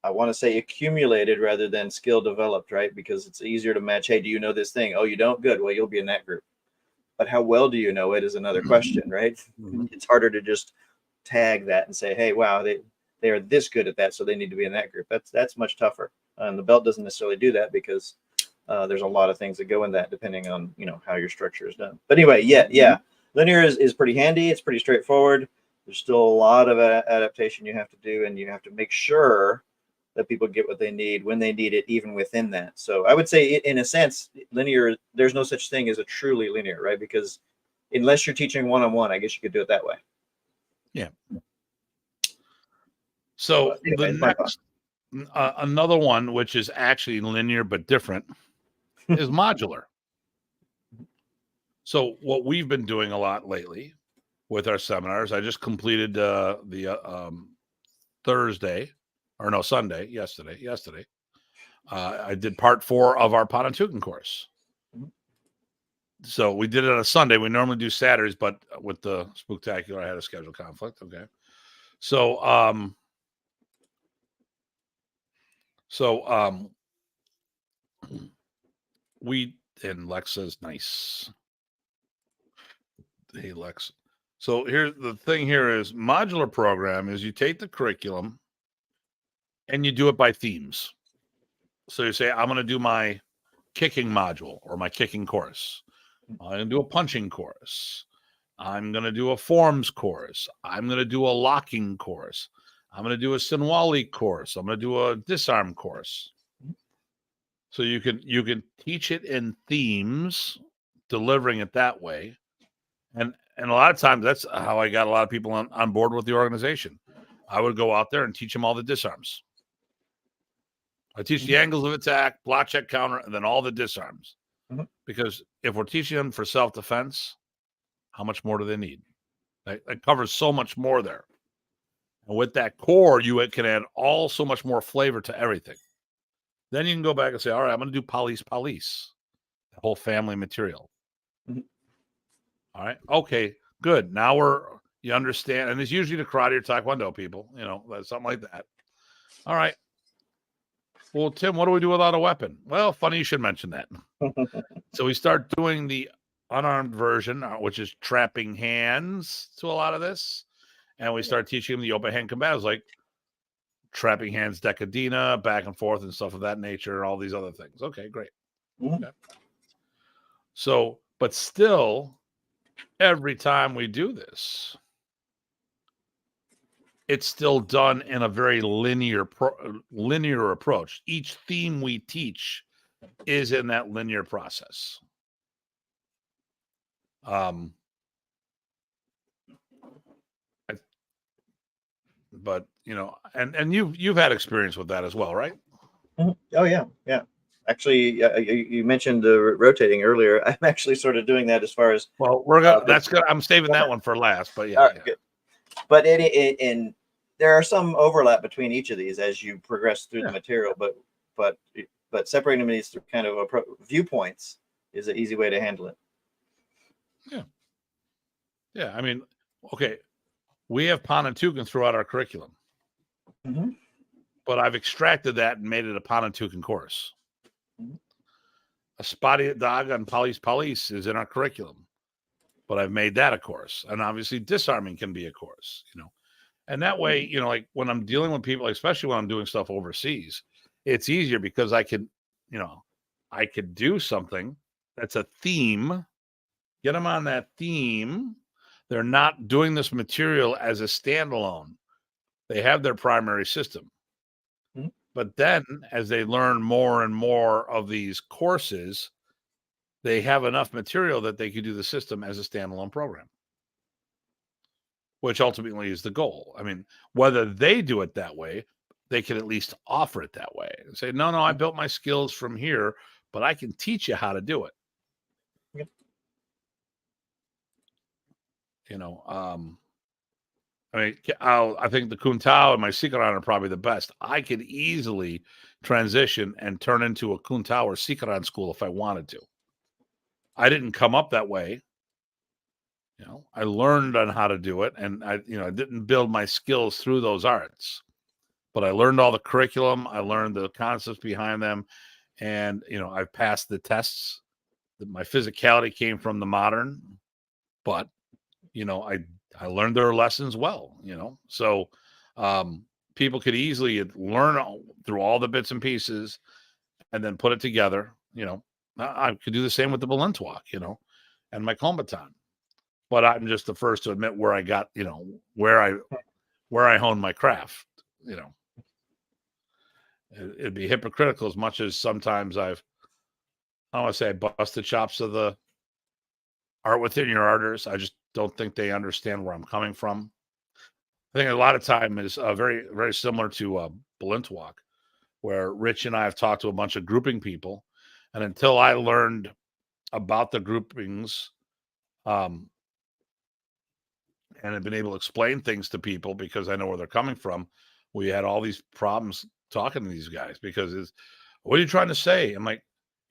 Speaker 2: I want to say, accumulated rather than skill developed, right? Because it's easier to match. Hey, do you know this thing? Oh, you don't? Good. Well, you'll be in that group. But how well do you know it is another question, right? It's harder to just tag that and say, hey, wow, they are this good at that, so they need to be in that group. That's much tougher. And the belt doesn't necessarily do that because there's a lot of things that go in that depending on, how your structure is done. But anyway, yeah. Linear is pretty handy. It's pretty straightforward. There's still a lot of adaptation you have to do, and you have to make sure that people get what they need when they need it, even within that. So I would say, in a sense, linear, there's no such thing as a truly linear, right? Because unless you're teaching one-on-one, I guess you could do it that way.
Speaker 1: Yeah. So
Speaker 2: anyway,
Speaker 1: the next, another one, which is actually linear but different, is modular. So what we've been doing a lot lately with our seminars, I just completed the Sunday, yesterday. I did part 4 of our Pontoon course. So we did it on a Sunday. We normally do Saturdays, but with the Spooktacular, I had a schedule conflict. Okay. So, and Lex says, nice. Hey, Lex. So here's the thing here is modular program is you take the curriculum and you do it by themes. So you say, I'm going to do my kicking module or my kicking course. I'm going to do a punching course. I'm going to do a forms course. I'm going to do a locking course. I'm going to do a Sinwali course. I'm going to do a disarm course. So you can teach it in themes, delivering it that way. And a lot of times that's how I got a lot of people on board with the organization. I would go out there and teach them all the disarms. I teach the angles of attack, block, check, counter, and then all the disarms. Because if we're teaching them for self-defense, how much more do they need? That covers so much more there. And with that core, you can add so much more flavor to everything. Then you can go back and say, all right, I'm going to do police, the whole family material. All right. Okay, good. Now you understand. And it's usually the karate or taekwondo people, something like that. All right. Well, Tim, what do we do without a weapon? Well, funny you should mention that. So we start doing the unarmed version, which is trapping hands to a lot of this. And we start teaching them the open hand combatives like trapping hands, decadina, back and forth and stuff of that nature, and all these other things. Okay, great.
Speaker 2: Mhm.
Speaker 1: Okay. So, but still, every time we do this, it's still done in a very linear approach. Each theme we teach is in that linear process. But and you've had experience with that as well, right?
Speaker 2: Mhm. Oh yeah, yeah. Actually, you mentioned rotating earlier. I'm actually sort of doing that as far as
Speaker 1: Well, I'm saving that one for last, but
Speaker 2: all
Speaker 1: yeah,
Speaker 2: right, good. But in there are some overlap between each of these as you progress through the material, but separating them these kind of viewpoints is an easy way to handle it.
Speaker 1: Yeah. I mean, okay, we have Panantukan throughout our curriculum, but I've extracted that and made it a Panantukan course. A Spotty Dog on Police is in our curriculum, but I've made that a course. And obviously disarming can be a course, and that way, like when I'm dealing with people, especially when I'm doing stuff overseas, it's easier because I could do something that's a theme, get them on that theme. They're not doing this material as a standalone. They have their primary system. But then as they learn more and more of these courses, they have enough material that they could do the system as a standalone program, which ultimately is the goal. I mean, whether they do it that way, they can at least offer it that way and say, no, I built my skills from here, but I can teach you how to do it.
Speaker 2: Yep.
Speaker 1: I mean, I think the Kun Tao and my Sikaran are probably the best. I could easily transition and turn into a Kun Tao or Sikaran school if I wanted to. I didn't come up that way. I learned on how to do it, and I didn't build my skills through those arts, but I learned all the curriculum. I learned the concepts behind them, and I passed the tests. My physicality came from the modern, but I learned their lessons well. So people could easily learn through all the bits and pieces, and then put it together. I could do the same with the Balintwalk, and my Kombatan. But I'm just the first to admit where I got, where I honed my craft. It'd be hypocritical as much as sometimes I don't want to say I busted chops of the art within your arters. I just don't think they understand where I'm coming from. I think a lot of time is very, very similar to Balintwalk, where Rich and I have talked to a bunch of grouping people, and until I learned about the groupings, and have been able to explain things to people because I know where they're coming from, we had all these problems talking to these guys because what are you trying to say? I'm like,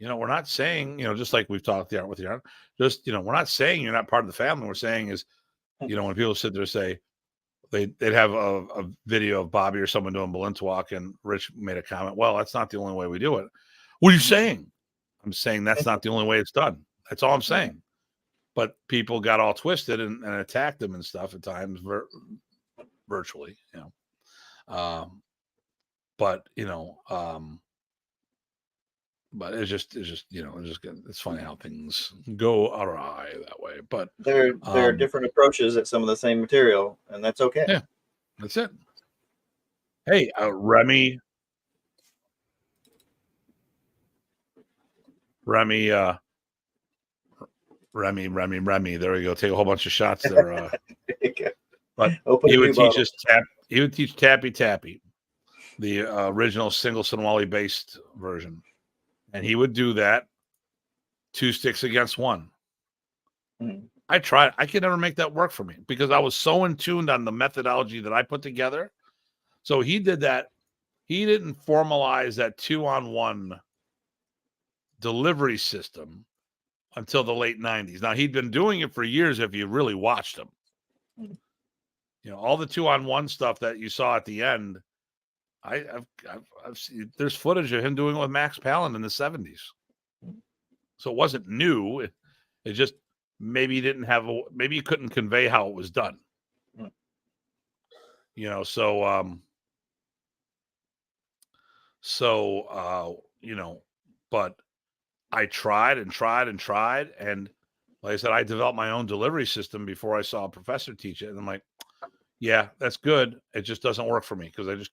Speaker 1: we're not saying, just like we've talked the art with the art, just, we're not saying you're not part of the family. We're saying is, when people sit there and say, they'd have a video of Bobby or someone doing Balintwalk, and Rich made a comment, well, that's not the only way we do it. What are you saying? I'm saying that's not the only way it's done. That's all I'm saying. But people got all twisted and attacked them and stuff at times virtually, but but it's funny how things go awry that way. But
Speaker 2: there are different approaches at some of the same material, and that's okay.
Speaker 1: Yeah, that's it. Hey, Remy, there we go. Take a whole bunch of shots there. But he would teach us he would teach Tappy Tappy, the original single Sinwali based version. And he would do that 2 sticks against 1. I tried. I could never make that work for me because I was so in tuned on the methodology that I put together. So he did that. He didn't formalize that 2-on-1 delivery system until the late 90s. Now, he'd been doing it for years if you really watched him. All the 2-on-1 stuff that you saw at the end, I've seen, there's footage of him doing it with Max Palin in the 70s. So it wasn't new. It just maybe he didn't have maybe he couldn't convey how it was done. But I tried and tried and tried. And like I said, I developed my own delivery system before I saw a professor teach it. And I'm like, yeah, that's good. It just doesn't work for me because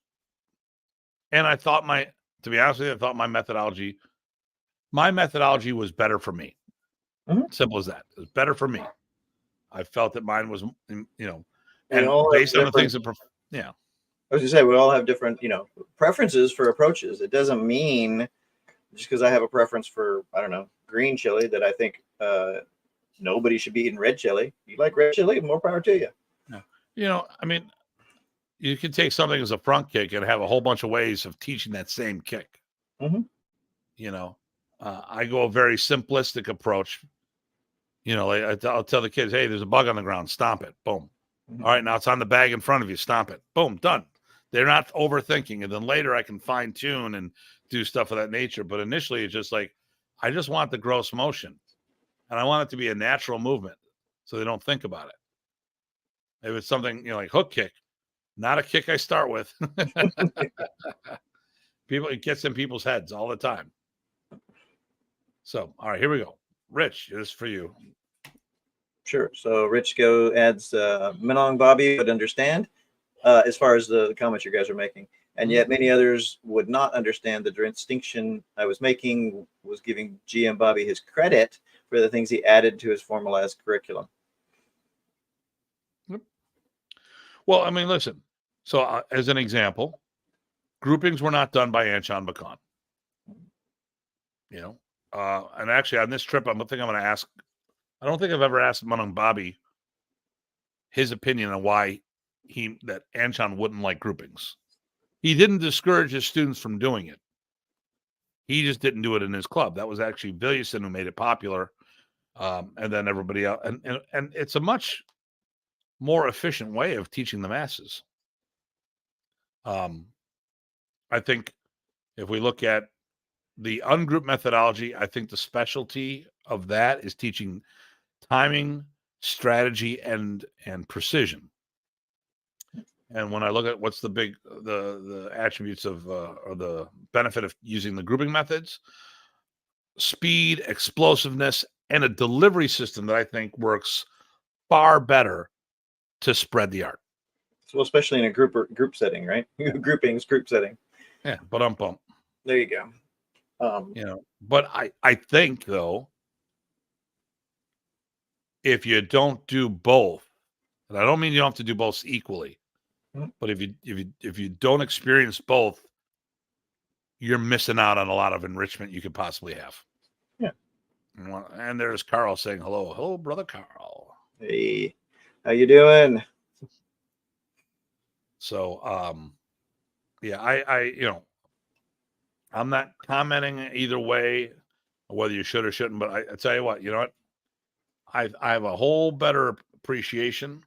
Speaker 1: I thought to be honest with you, I thought my methodology was better for me. Simple as that. It was better for me. I felt that mine was, and based on the things that, yeah.
Speaker 2: I was gonna say, we all have different, preferences for approaches. It doesn't mean just because I have a preference for, I don't know, green chili that I think nobody should be eating red chili. You like red chili, more power to you.
Speaker 1: Yeah. I mean, you can take something as a front kick and have a whole bunch of ways of teaching that same kick. I go a very simplistic approach. I'll tell the kids, hey, there's a bug on the ground, stomp it, boom. All right, now it's on the bag in front of you, stomp it, boom, done. They're not overthinking. And then later I can fine tune and do stuff of that nature. But initially it's just like, I just want the gross motion and I want it to be a natural movement so they don't think about it. If it's something, like hook kick, not a kick I start with. It gets in people's heads all the time. So, all right, here we go. Rich, this is for you.
Speaker 2: Sure. So Rich adds Minong Bobby would understand as far as the comments you guys are making. And yet many others would not understand the distinction I was making, was giving GM Bobby his credit for the things he added to his formalized curriculum.
Speaker 1: Well, I mean, listen. So as an example, groupings were not done by Anshan Bakan. And actually on this trip, I don't think I've ever asked Punong Bobby his opinion on why that Anshan wouldn't like groupings. He didn't discourage his students from doing it. He just didn't do it in his club. That was actually Viljason who made it popular. And then everybody else. And it's a much more efficient way of teaching the masses. I think if we look at the Ungroup methodology, I think the specialty of that is teaching timing, strategy, and precision. And when I look at what's the attributes of or the benefit of using the grouping methods, speed, explosiveness, and a delivery system that I think works far better to spread the art.
Speaker 2: So especially in a group setting, right? Groupings, group setting.
Speaker 1: Yeah, bump.
Speaker 2: There you go.
Speaker 1: But I think though, if you don't do both, and I don't mean you don't have to do both equally, but if you don't experience both, you're missing out on a lot of enrichment you could possibly have.
Speaker 2: Yeah.
Speaker 1: And there's Carl saying hello, brother Carl.
Speaker 2: Hey, how you doing?
Speaker 1: So, yeah, I I'm not commenting either way, whether you should or shouldn't, but I tell you what, you know what? I have a whole better appreciation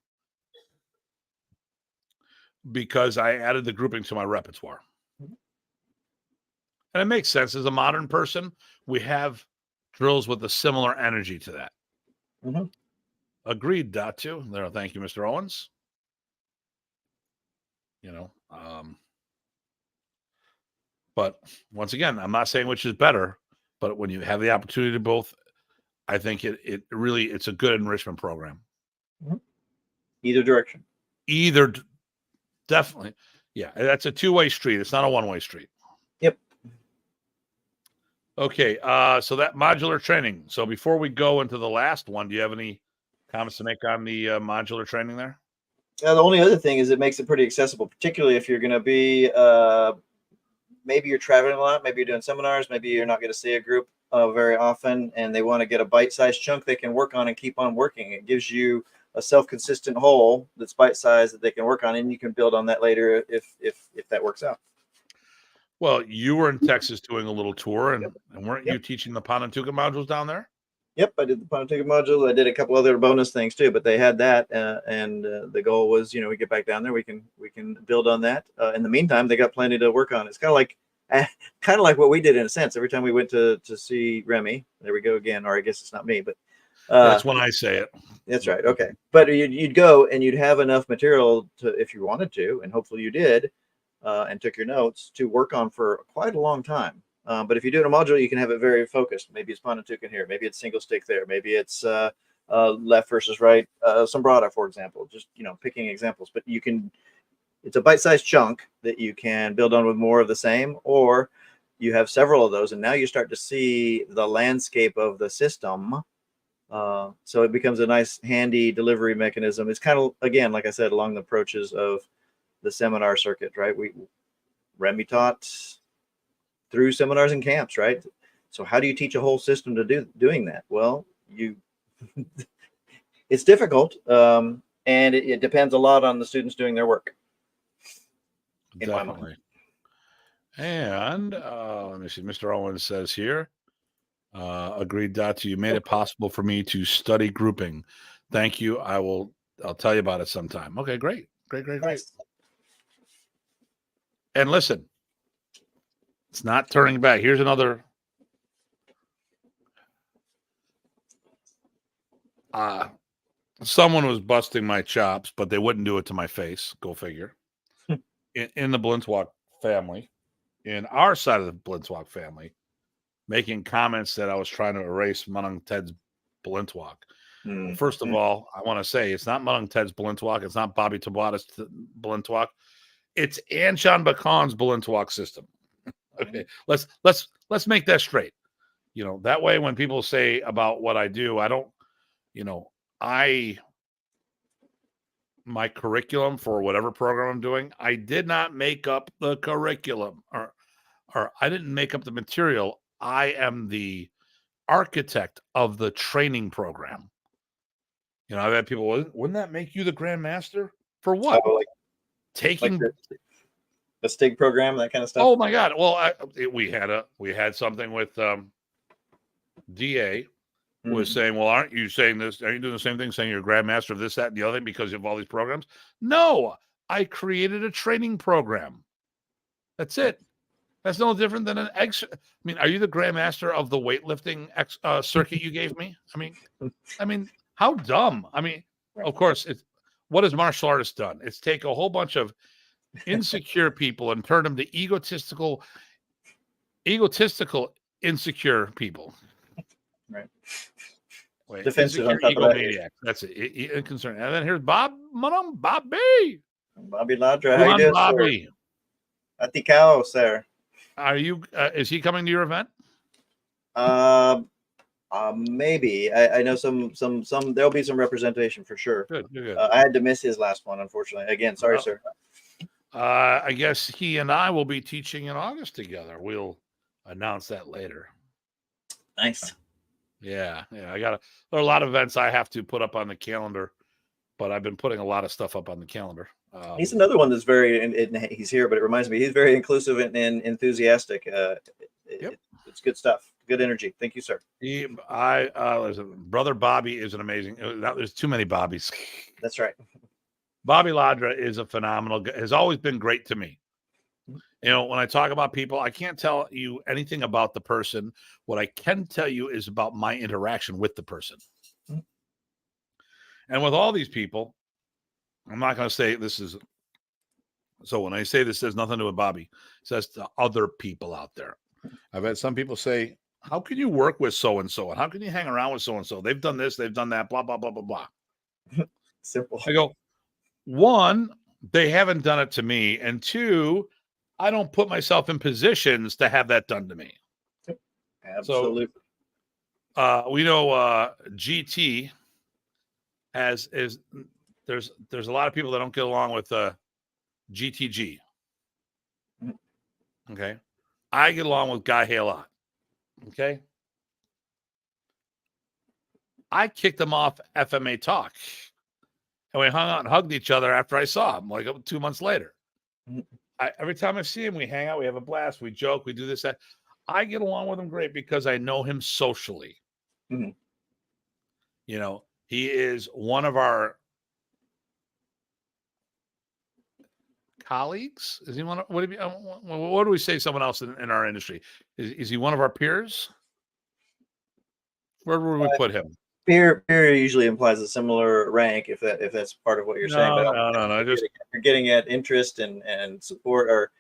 Speaker 1: because I added the grouping to my repertoire. And it makes sense. As a modern person, we have drills with a similar energy to that. Agreed, Datu. There, thank you, Mr. Owens. But once again, I'm not saying which is better, but when you have the opportunity to both, I think it's a good enrichment program.
Speaker 2: Either direction.
Speaker 1: Definitely. Yeah, that's a two-way street. It's not a one-way street.
Speaker 2: Yep.
Speaker 1: Okay, so that modular training. So before we go into the last one, do you have any comments to make on the modular training there?
Speaker 2: The only other thing is it makes it pretty accessible, particularly if you're going to be, maybe you're traveling a lot, maybe you're doing seminars, maybe you're not going to see a group very often, and they want to get a bite-sized chunk they can work on and keep on working. It gives you a self-consistent whole that's bite-sized that they can work on, and you can build on that later if that works out.
Speaker 1: Well, you were in Texas doing a little tour, and weren't you teaching the Ponantuca modules down there?
Speaker 2: Yep, I did the Ponantuca module. I did a couple other bonus things too, but they had that, and the goal was, we get back down there, we can build on that. In the meantime, they got plenty to work on. It's kind of like what we did in a sense. Every time we went to see Remy, there we go again, or I guess it's not me, but
Speaker 1: that's when I say it.
Speaker 2: That's right. Okay, but you'd go and you'd have enough material to, if you wanted to, and hopefully you did, and took your notes to work on for quite a long time. But if you do it in a module, you can have it very focused. Maybe it's Pontoon here. Maybe it's single stick there. Maybe it's left versus right sombrata, for example. Just, picking examples. But you can, it's a bite-sized chunk that you can build on with more of the same, or you have several of those, and now you start to see the landscape of the system. So it becomes a nice, handy delivery mechanism. It's kind of, again, like I said, along the approaches of the seminar circuit, right? Remy taught through seminars and camps, right? So how do you teach a whole system to doing that? Well, it's difficult, and it depends a lot on the students doing their work.
Speaker 1: Definitely. And let me see. Mr. Owens says here, agreed, Datu. You made it possible for me to study grouping. Thank you. I'll tell you about it sometime. Okay, great. Nice. And listen, it's not turning back. Here's another. Someone was busting my chops, but they wouldn't do it to my face. Go figure. in the Blintswalk family, in our side of the Blintswalk family, making comments that I was trying to erase Punong Ted's Blintswalk. Well, first of all, I want to say it's not Punong Ted's Blintswalk. It's not Bobby Tabata's Blintswalk. It's Anshan Bakan's Blintswalk system. Okay, let's make that straight. That way when people say about what I do, I don't, my curriculum for whatever program I'm doing, I did not make up the curriculum or I didn't make up the material. I am the architect of the training program. I've had people, wouldn't that make you the grandmaster? For what? Taking
Speaker 2: the STIG program, that kind of stuff.
Speaker 1: Oh my God. Well, we had something with DA was saying, well, aren't you saying this? Are you doing the same thing, saying you're a grandmaster of this, that, and the other thing because of all these programs? No, I created a training program. That's it. That's no different than an I mean, are you the grandmaster of the weightlifting circuit you gave me? I mean, how dumb. I mean, of course, what has martial artists done? It's take a whole bunch of insecure people and turn them to egotistical, insecure people.
Speaker 2: Right.
Speaker 1: Wait,
Speaker 2: defensive
Speaker 1: insecure egomaniac. That's it. Inconcerned. And then here's Bobby.
Speaker 2: Bobby Ladra. How you doing,
Speaker 1: Bobby?
Speaker 2: Atikao, sir.
Speaker 1: Are you? Is he coming to your event?
Speaker 2: Maybe. I know some. There'll be some representation for sure.
Speaker 1: Good.
Speaker 2: I had to miss his last one, unfortunately. Again, sorry, sir.
Speaker 1: I guess he and I will be teaching in August together. We'll announce that later.
Speaker 2: Nice.
Speaker 1: Yeah. There are a lot of events I have to put up on the calendar, but I've been putting a lot of stuff up on the calendar.
Speaker 2: He's another one that's he's here, but it reminds me, he's very inclusive and enthusiastic. It's good stuff. Good energy. Thank you, sir.
Speaker 1: Listen, Brother Bobby is an amazing. There's too many Bobbies.
Speaker 2: That's right.
Speaker 1: Bobby Ladra is a phenomenal. Has always been great to me. When I talk about people, I can't tell you anything about the person. What I can tell you is about my interaction with the person. And with all these people, I'm not going to say this is. So when I say this says nothing to do with Bobby, it says to other people out there. I've had some people say, how can you work with so-and-so? And how can you hang around with so-and-so? They've done this, they've done that, blah, blah, blah, blah, blah.
Speaker 2: Simple.
Speaker 1: I go, one, they haven't done it to me. And two, I don't put myself in positions to have that done to me.
Speaker 2: Absolutely.
Speaker 1: So, we know GT there's a lot of people that don't get along with GTG. Okay. I get along with Guy Hay a lot. Okay. I kicked him off FMA Talk. And we hung out and hugged each other after I saw him, like 2 months later. Every time I see him, we hang out, we have a blast, we joke, we do this, that. I get along with him great because I know him socially.
Speaker 2: Mm-hmm.
Speaker 1: He is one of our colleagues. Is he one of, what do we say someone else in our industry? Is he one of our peers? Where would we put him?
Speaker 2: Peer usually implies a similar rank, if that's part of what you're saying.
Speaker 1: No.
Speaker 2: You're getting at interest and support, or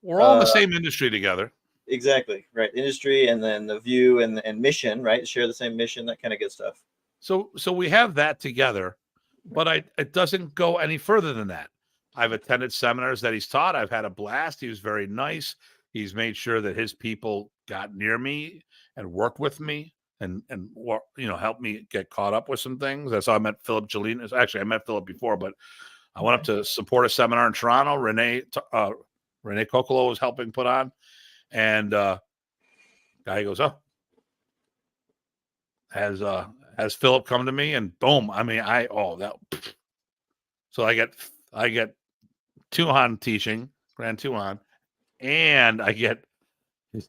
Speaker 1: we're all in the same industry together.
Speaker 2: Exactly. Right. Industry, and then the view and mission, right? Share the same mission, that kind of good stuff.
Speaker 1: So we have that together, but it doesn't go any further than that. I've attended seminars that he's taught. I've had a blast. He was very nice. He's made sure that his people got near me and worked with me and helped me get caught up with some things. That's how I met Philip Jelinas. Actually, I met Philip before, but I went up to support a seminar in Toronto. Renee Kokolo was helping put on, and guy goes, "Oh, has Philip come to me?" And boom, I mean, so I get Tuhan teaching, Grand Tuhan, and I get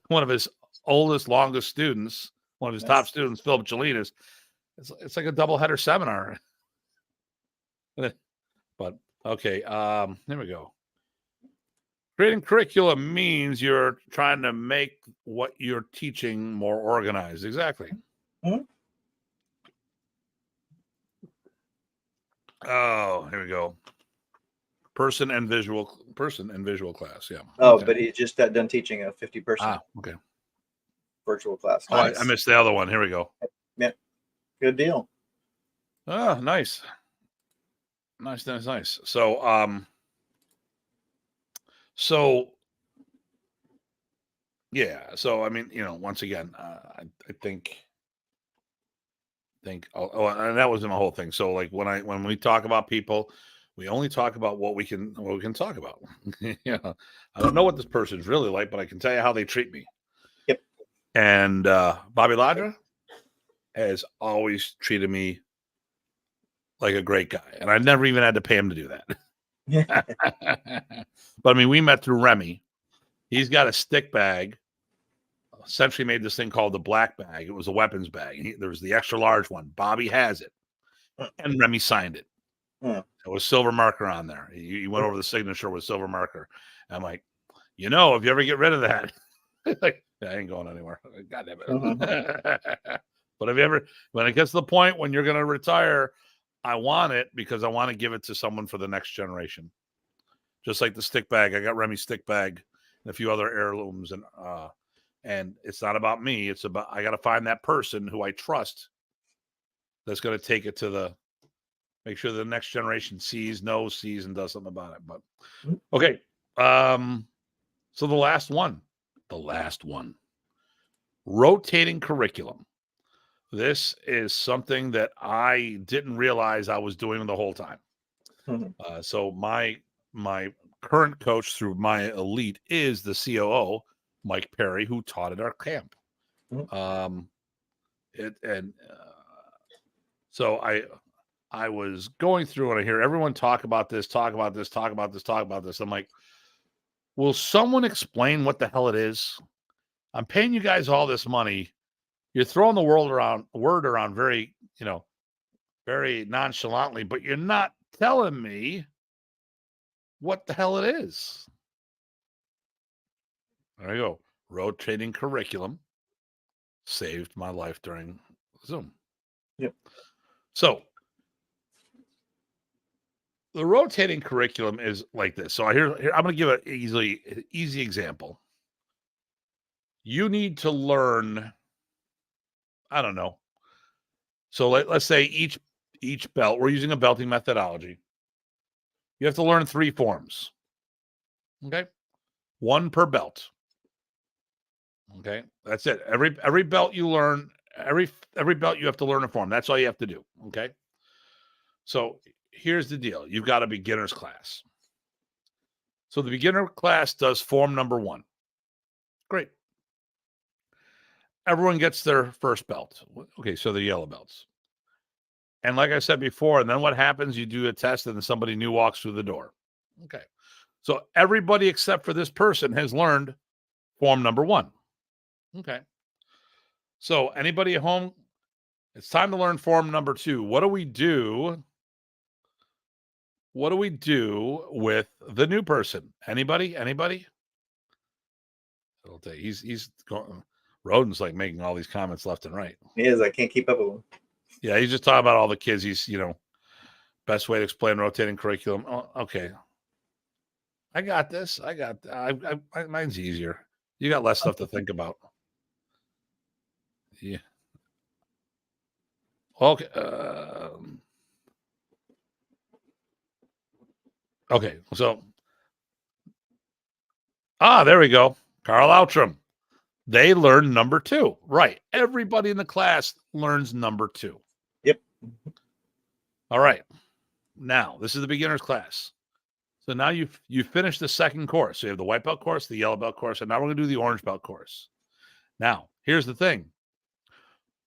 Speaker 1: one of his oldest, longest students, one of his top students, Philip Jelinas. It's like a double-header seminar. But okay, here we go. Creating curriculum means you're trying to make what you're teaching more organized. Exactly.
Speaker 2: Mm-hmm.
Speaker 1: Oh, here we go. Person and visual class. Yeah.
Speaker 2: Oh,
Speaker 1: okay.
Speaker 2: But he just got done teaching a 50-person
Speaker 1: okay.
Speaker 2: virtual class.
Speaker 1: Nice. Oh, I missed the other one. Here we go.
Speaker 2: Yeah. Good deal.
Speaker 1: Oh, nice. Nice. So yeah. So I mean, once again, I think. And that wasn't the whole thing. So like when we talk about people, we only talk about what we can talk about. I don't know what this person's really like, but I can tell you how they treat me.
Speaker 2: Yep.
Speaker 1: And Bobby Ladra has always treated me like a great guy, and I've never even had to pay him to do that. But I mean, we met through Remy. He's got a stick bag. Essentially made this thing called the black bag. It was a weapons bag. There was the extra large one. Bobby has it, and Remy signed it. It was silver marker on there. He went over the signature with silver marker. I'm like, if you ever get rid of that, like, I ain't going anywhere. God damn it. But have you ever, when it gets to the point when you're going to retire, I want it because I want to give it to someone for the next generation. Just like the stick bag. I got Remy's stick bag and a few other heirlooms, and it's not about me. It's about, I got to find that person who I trust that's going to take it to make sure the next generation sees, and does something about it. But okay. So the last one, rotating curriculum. This is something that I didn't realize I was doing the whole time. So my current coach through my elite is the COO, Mike Perry, who taught at our camp. So I was going through and I hear everyone talk about this. I'm like, will someone explain what the hell it is? I'm paying you guys all this money. You're throwing the word around very, very nonchalantly, but you're not telling me what the hell it is. There you go. Rotating curriculum saved my life during Zoom.
Speaker 2: Yep.
Speaker 1: So the rotating curriculum is like this. So here I'm going to give an easy example. You need to learn, I don't know. So let's say each belt, we're using a belting methodology. You have to learn 3 forms. Okay? 1 per belt. Okay? That's it. Every belt you learn, every belt you have to learn a form. That's all you have to do. Okay? So here's the deal. You've got a beginner's class. So the beginner class does form number 1. Great. Everyone gets their first belt. Okay, so the yellow belts. And like I said before, and then what happens? You do a test and then somebody new walks through the door. Okay. So everybody except for this person has learned form number 1. Okay. So anybody at home, it's time to learn form number 2. What do we do? What do we do with the new person? Anybody? I'll tell you, he's going. Roden's like making all these comments left and right.
Speaker 2: He is. I can't keep up with him.
Speaker 1: Yeah, he's just talking about all the kids. He's, best way to explain rotating curriculum. Oh, okay. I got this. Mine's easier. You got less stuff to think about. Yeah. Okay. Okay. So, there we go. Carl Outram. They learn number 2. Right. Everybody in the class learns number 2.
Speaker 2: Yep.
Speaker 1: All right. Now, this is the beginner's class. So now you've finished the second course. So you have the white belt course, the yellow belt course, and now we're going to do the orange belt course. Now, here's the thing.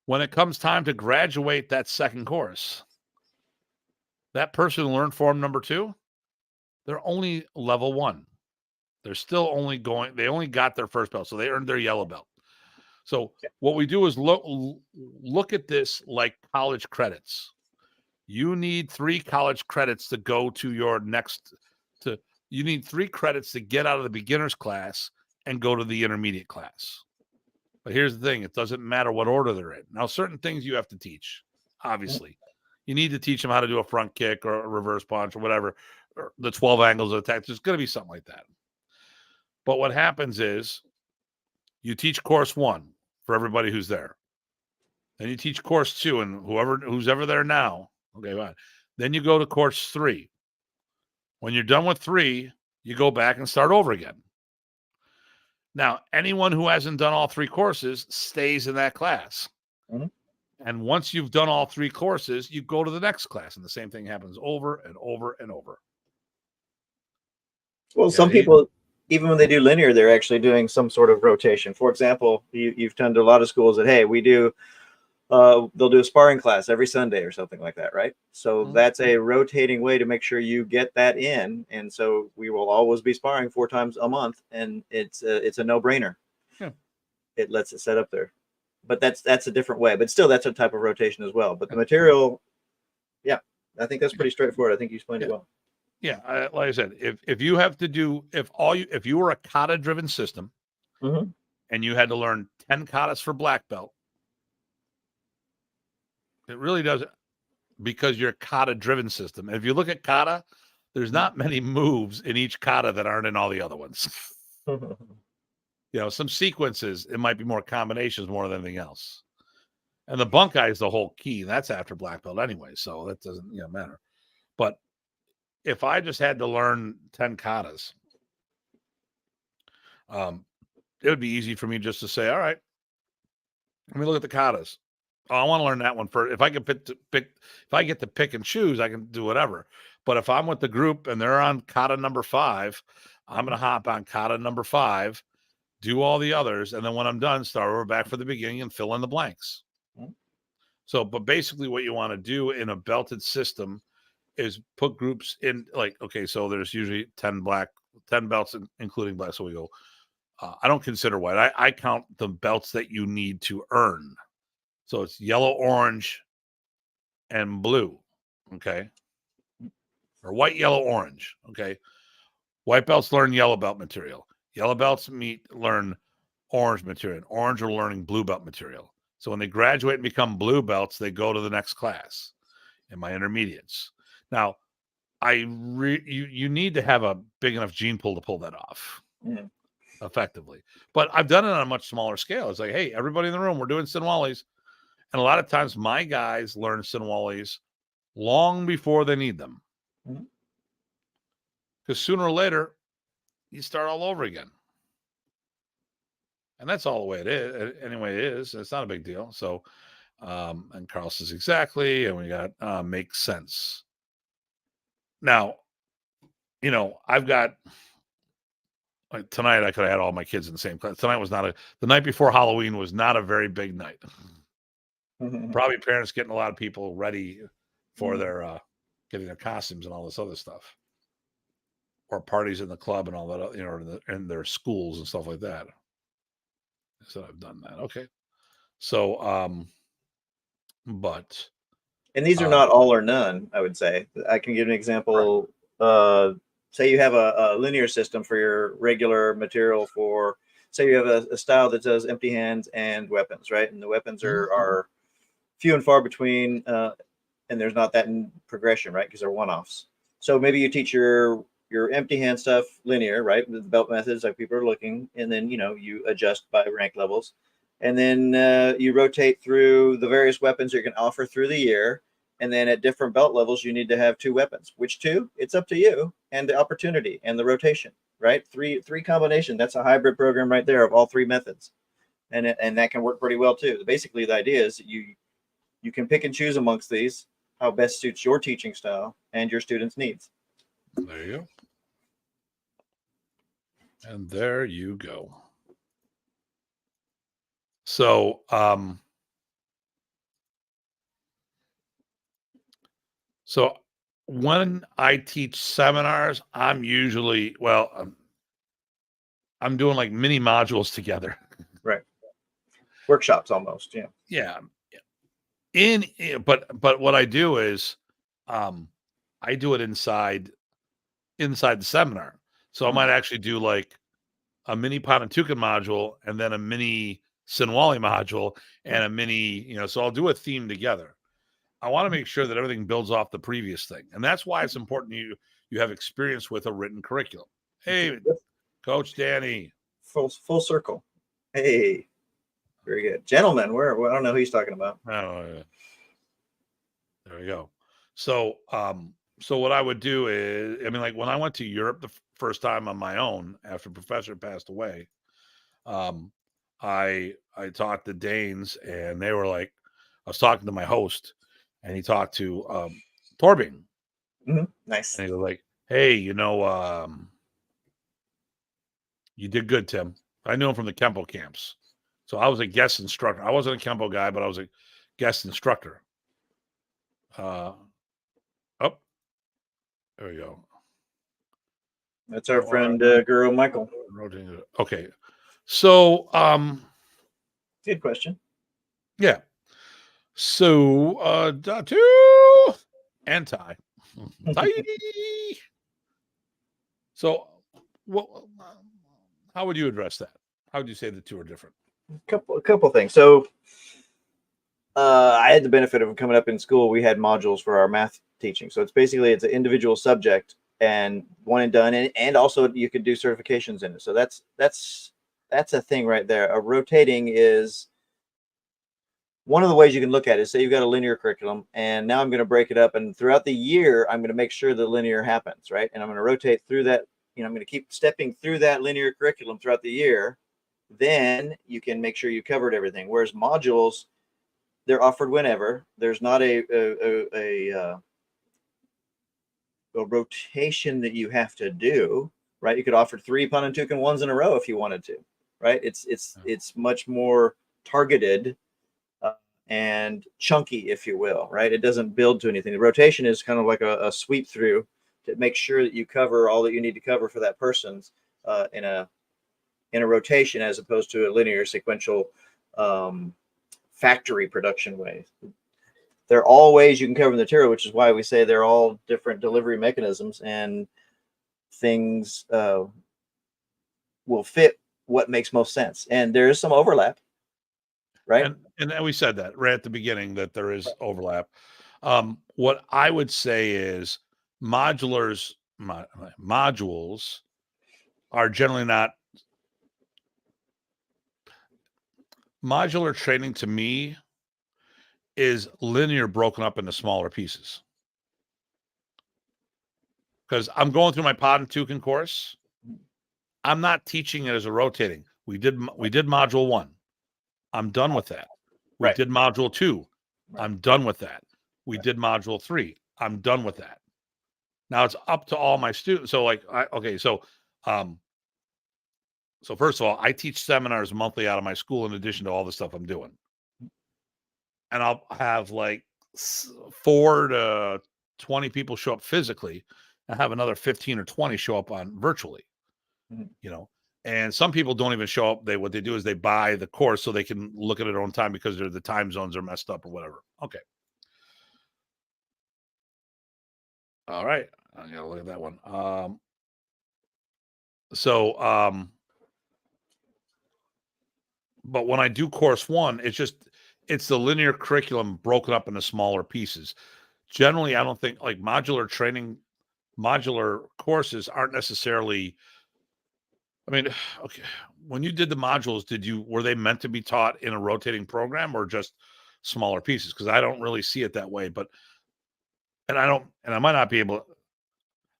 Speaker 1: When it comes time to graduate that second course, that person who learned form number 2, they're only level 1. They're still only they only got their first belt, so they earned their yellow belt. So what we do is look at this like college credits. You need 3 college credits to go to your next, you need 3 credits to get out of the beginner's class and go to the intermediate class. But here's the thing. It doesn't matter what order they're in. Now, certain things you have to teach, obviously. You need to teach them how to do a front kick or a reverse punch or whatever, or the 12 angles of attack. There's going to be something like that. But what happens is you teach course 1 for everybody who's there. Then you teach course 2 and who's ever there now. Okay, fine. Then you go to course 3. When you're done with 3, you go back and start over again. Now, anyone who hasn't done all 3 courses stays in that class.
Speaker 2: Mm-hmm.
Speaker 1: And once you've done all 3 courses, you go to the next class. And the same thing happens over and over and over.
Speaker 2: Well, some people, even when they do linear, they're actually doing some sort of rotation. For example, you've turned to a lot of schools that, hey, we do, they'll do a sparring class every Sunday or something like that, right? So that's a rotating way to make sure you get that in. And so we will always be sparring 4 times a month, and it's a no-brainer. Yeah. It lets it set up there. But that's a different way. But still, that's a type of rotation as well. But the material, I think that's pretty straightforward. I think you explained it well.
Speaker 1: Yeah, like I said, if you have to do, if you were a kata driven system, and you had to learn 10 katas for black belt, it really doesn't, because you're a kata driven system. And if you look at kata, there's not many moves in each kata that aren't in all the other ones. Some sequences, it might be more combinations more than anything else. And the bunkai is the whole key. That's after black belt anyway, so that doesn't matter. But if I just had to learn 10 katas, it would be easy for me just to say, all right, let me look at the katas. Oh, I want to learn that one first. If I can if I get to pick and choose, I can do whatever. But if I'm with the group and they're on kata number 5, I'm going to hop on kata number 5, do all the others, and then when I'm done, start over back for the beginning and fill in the blanks. So, but basically what you want to do in a belted system is put groups in, like, okay, so there's usually 10 belts, including black. So we go, I don't consider white. I count the belts that you need to earn. So it's yellow, orange, and blue. Okay. Or white, yellow, orange. Okay. White belts learn yellow belt material. Yellow belts learn orange material. Orange are learning blue belt material. So when they graduate and become blue belts, they go to the next class in my intermediates. Now, you need to have a big enough gene pool to pull that off effectively. But I've done it on a much smaller scale. It's like, hey, everybody in the room, we're doing Sinwalis. And a lot of times my guys learn Sinwalis long before they need them. Because sooner or later, you start all over again. And that's all the way it is. Anyway, it is. It's not a big deal. So, and Carl says exactly. And we got makes sense. Now, I've got, like, tonight I could have had all my kids in the same class. Tonight was the night before Halloween was not a very big night. Probably parents getting a lot of people ready for their getting their costumes and all this other stuff, or parties in the club and all that, in their schools and stuff like that. So I've done that. Okay. So,
Speaker 2: and these are not all or none, I would say. I can give an example. Right. Say you have a linear system for your regular material for, say you have a style that does empty hands and weapons, right? And the weapons are few and far between, and there's not that in progression, right? Because they're one-offs. So maybe you teach your your empty hand stuff linear, right? With the belt methods, like people are looking, and then you adjust by rank levels, and then you rotate through the various weapons you can offer through the year. And then at different belt levels, you need to have 2 weapons. Which 2? It's up to you and the opportunity and the rotation, right? Three combination. That's a hybrid program right there of all 3 methods, and that can work pretty well too. Basically, the idea is that you can pick and choose amongst these how best suits your teaching style and your students' needs.
Speaker 1: There you go. And there you go. So, so when I teach seminars, I'm usually, I'm doing like mini modules together.
Speaker 2: Right. Workshops almost. Yeah.
Speaker 1: Yeah. But what I do is, I do it inside the seminar. So I might actually do like a mini Panantukan module and then a mini Sinwali module and a mini, so I'll do a theme together. I want to make sure that everything builds off the previous thing. And that's why it's important you have experience with a written curriculum. Hey, Coach Danny.
Speaker 2: Full circle. Hey, very good. Gentlemen, I don't know who he's talking about.
Speaker 1: Oh, there we go. So, so what I would do is, like when I went to Europe the first time on my own after Professor passed away, I taught the Danes, and they were like, I was talking to my host, and he talked to Torbing.
Speaker 2: Mm-hmm. Nice.
Speaker 1: And he was like, hey, you did good, Tim. I knew him from the Kempo camps. So I was a guest instructor. I wasn't a Kempo guy, but I was a guest instructor. There we go.
Speaker 2: That's our friend Guru Michael.
Speaker 1: Okay. So
Speaker 2: good question.
Speaker 1: Yeah. So Datu and Tye. So how would you address that? How would you say the two are different?
Speaker 2: A couple things. So I had the benefit of coming up in school. We had modules for our math teaching. So it's an individual subject and one and done. And also you could do certifications in it. So that's a thing right there. A rotating is one of the ways you can look at it. Say you've got a linear curriculum, and now I'm going to break it up. And throughout the year, I'm going to make sure the linear happens, right? And I'm going to rotate through that. I'm going to keep stepping through that linear curriculum throughout the year. Then you can make sure you covered everything. Whereas modules, they're offered whenever. There's not a rotation that you have to do, right? You could offer 3 Panantukan ones in a row if you wanted to, right? It's much more targeted and chunky, if you will, right? It doesn't build to anything. The rotation is kind of like a sweep through to make sure that you cover all that you need to cover for that person's in a rotation, as opposed to a linear sequential factory production way. They're all ways you can cover the material, which is why we say they're all different delivery mechanisms, and things will fit what makes most sense. And there is some overlap, right?
Speaker 1: And we said that right at the beginning that there is overlap. What I would say is modules are generally not. Modular training to me is linear broken up into smaller pieces. Because I'm going through my Panantukan course. I'm not teaching it as a rotating. We did module 1. I'm done with that. We did module 2. I'm done with that. We did module 3. I'm done with that. Now it's up to all my students. So so first of all, I teach seminars monthly out of my school in addition to all the stuff I'm doing. And I'll have like 4 to 20 people show up physically and have another 15 or 20 show up on virtually, and some people don't even show up. What they do is they buy the course so they can look at it on time because the time zones are messed up or whatever. Okay. All right. I gotta look at that one. But when I do course 1, it's the linear curriculum broken up into smaller pieces. Generally, I don't think like modular training modular courses aren't necessarily, I mean, okay, when you did the modules, were they meant to be taught in a rotating program or just smaller pieces? Because I don't really see it that way, and I might not be able,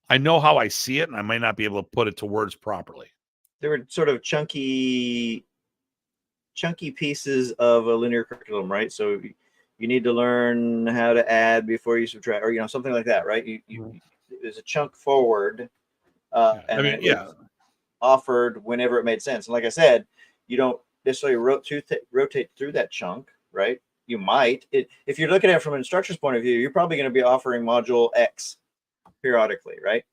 Speaker 1: I know how I see it, and I might not be able to put it to words properly.
Speaker 2: There were sort of chunky pieces of a linear curriculum, right? So you need to learn how to add before you subtract, or something like that, right? There's a chunk forward, and
Speaker 1: I mean,
Speaker 2: then it was offered whenever it made sense. And like I said, you don't necessarily rotate through that chunk, right? You might, if you're looking at it from an instructor's point of view, you're probably going to be offering module X periodically, right?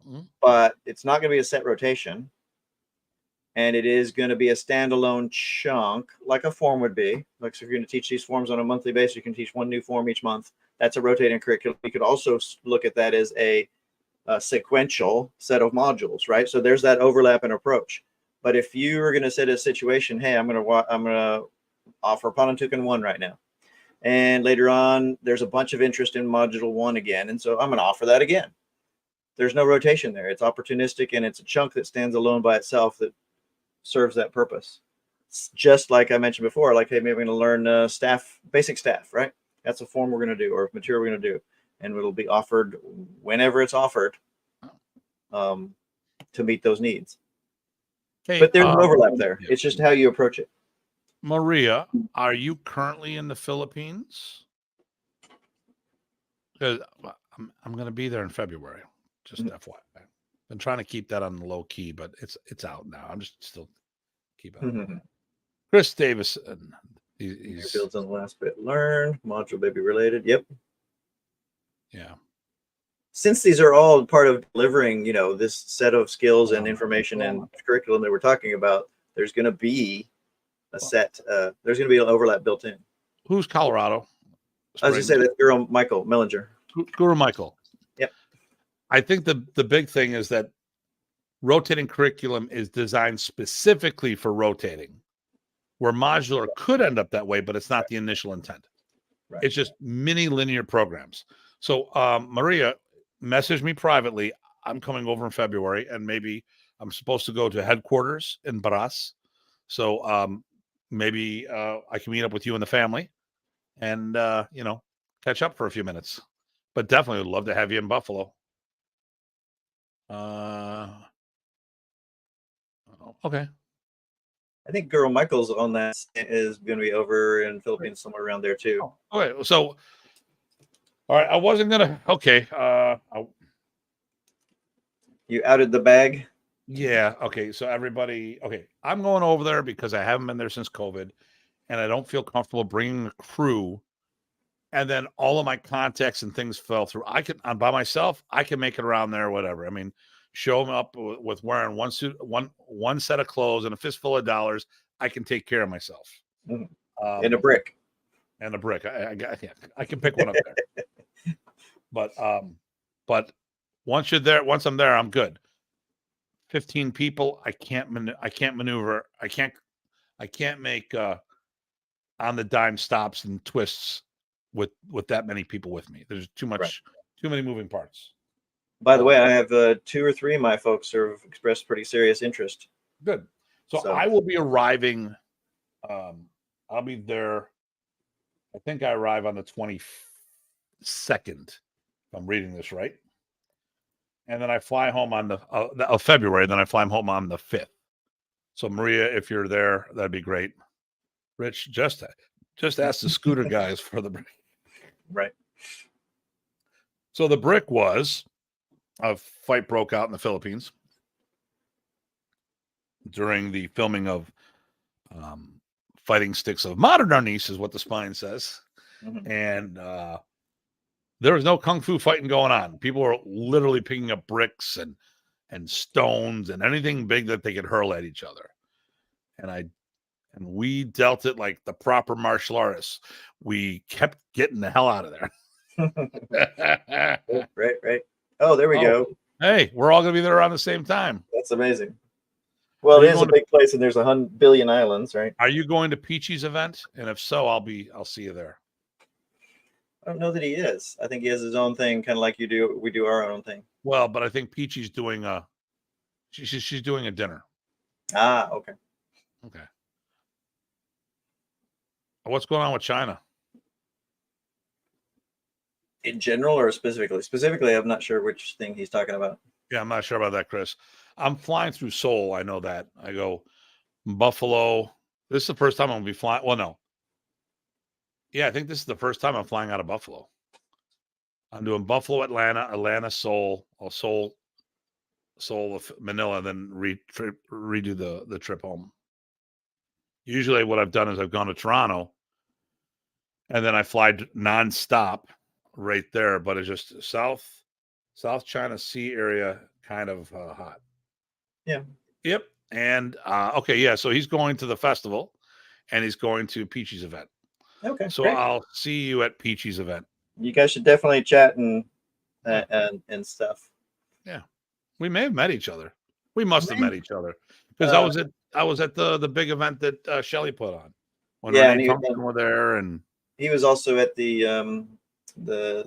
Speaker 1: Mm-hmm.
Speaker 2: But it's not going to be a set rotation. And it is going to be a standalone chunk, like a form would be. Like, so if you're going to teach these forms on a monthly basis, you can teach one new form each month. That's a rotating curriculum. You could also look at that as a sequential set of modules, right? So there's that overlap in approach. But if you are going to set a situation, hey, I'm going to offer Panantukan 1 right now, and later on there's a bunch of interest in module 1 again, and so I'm going to offer that again. There's no rotation there. It's opportunistic, and it's a chunk that stands alone by itself that serves that purpose. It's just like I mentioned before, like, hey, maybe I'm going to learn basic staff, right? That's a form we're going to do, or material we're going to do, and it'll be offered whenever it's offered to meet those needs.
Speaker 1: Hey,
Speaker 2: but there's an overlap there.
Speaker 1: Yeah.
Speaker 2: It's just how you approach it.
Speaker 1: Maria, are you currently in the Philippines? Because I'm going to be there in February. Just FYI. Been trying to keep that on the low key, but it's out now. I'm just still keeping it. Chris Davis, he's
Speaker 2: builds on the last bit. Learn module baby related. Yep.
Speaker 1: Yeah.
Speaker 2: Since these are all part of delivering, this set of skills and information and curriculum that we're talking about, there's going to be a set. There's going to be an overlap built in.
Speaker 1: Who's Colorado?
Speaker 2: I was going to say that Guru Michael Mellinger.
Speaker 1: Guru Michael.
Speaker 2: Yep.
Speaker 1: I think the big thing is that rotating curriculum is designed specifically for rotating, where modular could end up that way, but it's not the initial intent.
Speaker 2: Right.
Speaker 1: It's just mini linear programs. So Maria, message me privately. I'm coming over in February, and maybe I'm supposed to go to headquarters in Baras. So maybe I can meet up with you and the family and, catch up for a few minutes. But definitely would love to have you in Buffalo. Okay.
Speaker 2: I think Guru Michael's on that is going to be over in Philippines somewhere around there too.
Speaker 1: Okay. So, all right. I wasn't going to. Okay.
Speaker 2: You outed the bag?
Speaker 1: Yeah. Okay. So everybody. Okay. I'm going over there because I haven't been there since COVID, and I don't feel comfortable bringing the crew. And then all of my contacts and things fell through. I'm by myself. I can make it around there, whatever. I mean, show them up with wearing one suit, one set of clothes, and a fistful of dollars. I can take care of myself.
Speaker 2: Mm-hmm. And a brick.
Speaker 1: And a brick. I can pick one up there. But once you're there, once I'm there, I'm good. 15 people. I can't maneuver. I can't make on the dime stops and twists with that many people with me. There's too many moving parts.
Speaker 2: By the way, I have 2 or 3 of my folks who have expressed pretty serious interest.
Speaker 1: Good. So I will be arriving. I'll be there. I think I arrive on the 22nd, if I'm reading this right. And then I fly home on the February. Then I fly home on the 5th. So Maria, if you're there, that'd be great. Rich, just ask the scooter guys for the brick.
Speaker 2: Right.
Speaker 1: So the brick was a fight broke out in the Philippines during the filming of Fighting Sticks of Modern Arnis, is what the spine says. Mm-hmm. And there was no kung fu fighting going on. People were literally picking up bricks and stones and anything big that they could hurl at each other. And we dealt it like the proper martial artists. We kept getting the hell out of there.
Speaker 2: Right. Oh, there we go.
Speaker 1: Hey, we're all going to be there around the same time.
Speaker 2: That's amazing. Well, it is a big place, and there's 100 billion islands, right?
Speaker 1: Are you going to Peachy's event? And if so, I'll see you there.
Speaker 2: don't know that he is. I think he has his own thing, kind of like you do. We do our own thing.
Speaker 1: Well, but I think Peachy's doing she's doing a dinner.
Speaker 2: Ah, okay.
Speaker 1: Okay. What's going on with China?
Speaker 2: In general or specifically? Specifically, I'm not sure which thing he's talking about.
Speaker 1: Yeah, I'm not sure about that, Chris. I'm flying through Seoul. I know that. I go Buffalo. This is the first time I'm going to be flying. Well, no. Yeah, I think this is the first time I'm flying out of Buffalo. I'm doing Buffalo, Atlanta, Seoul, Seoul, Manila, then redo the trip home. Usually what I've done is I've gone to Toronto and then I fly nonstop right there, but it's just South China Sea area, kind of hot.
Speaker 2: Yeah.
Speaker 1: Yep. And okay, yeah. So he's going to the festival, and he's going to Peachy's event.
Speaker 2: Okay.
Speaker 1: So
Speaker 2: great.
Speaker 1: I'll see you at Peachy's event.
Speaker 2: You guys should definitely chat and stuff.
Speaker 1: Yeah, we may have met each other. We must have met each other because I was at the big event that Shelley put on when Renee Thompson were there, and
Speaker 2: he was also at the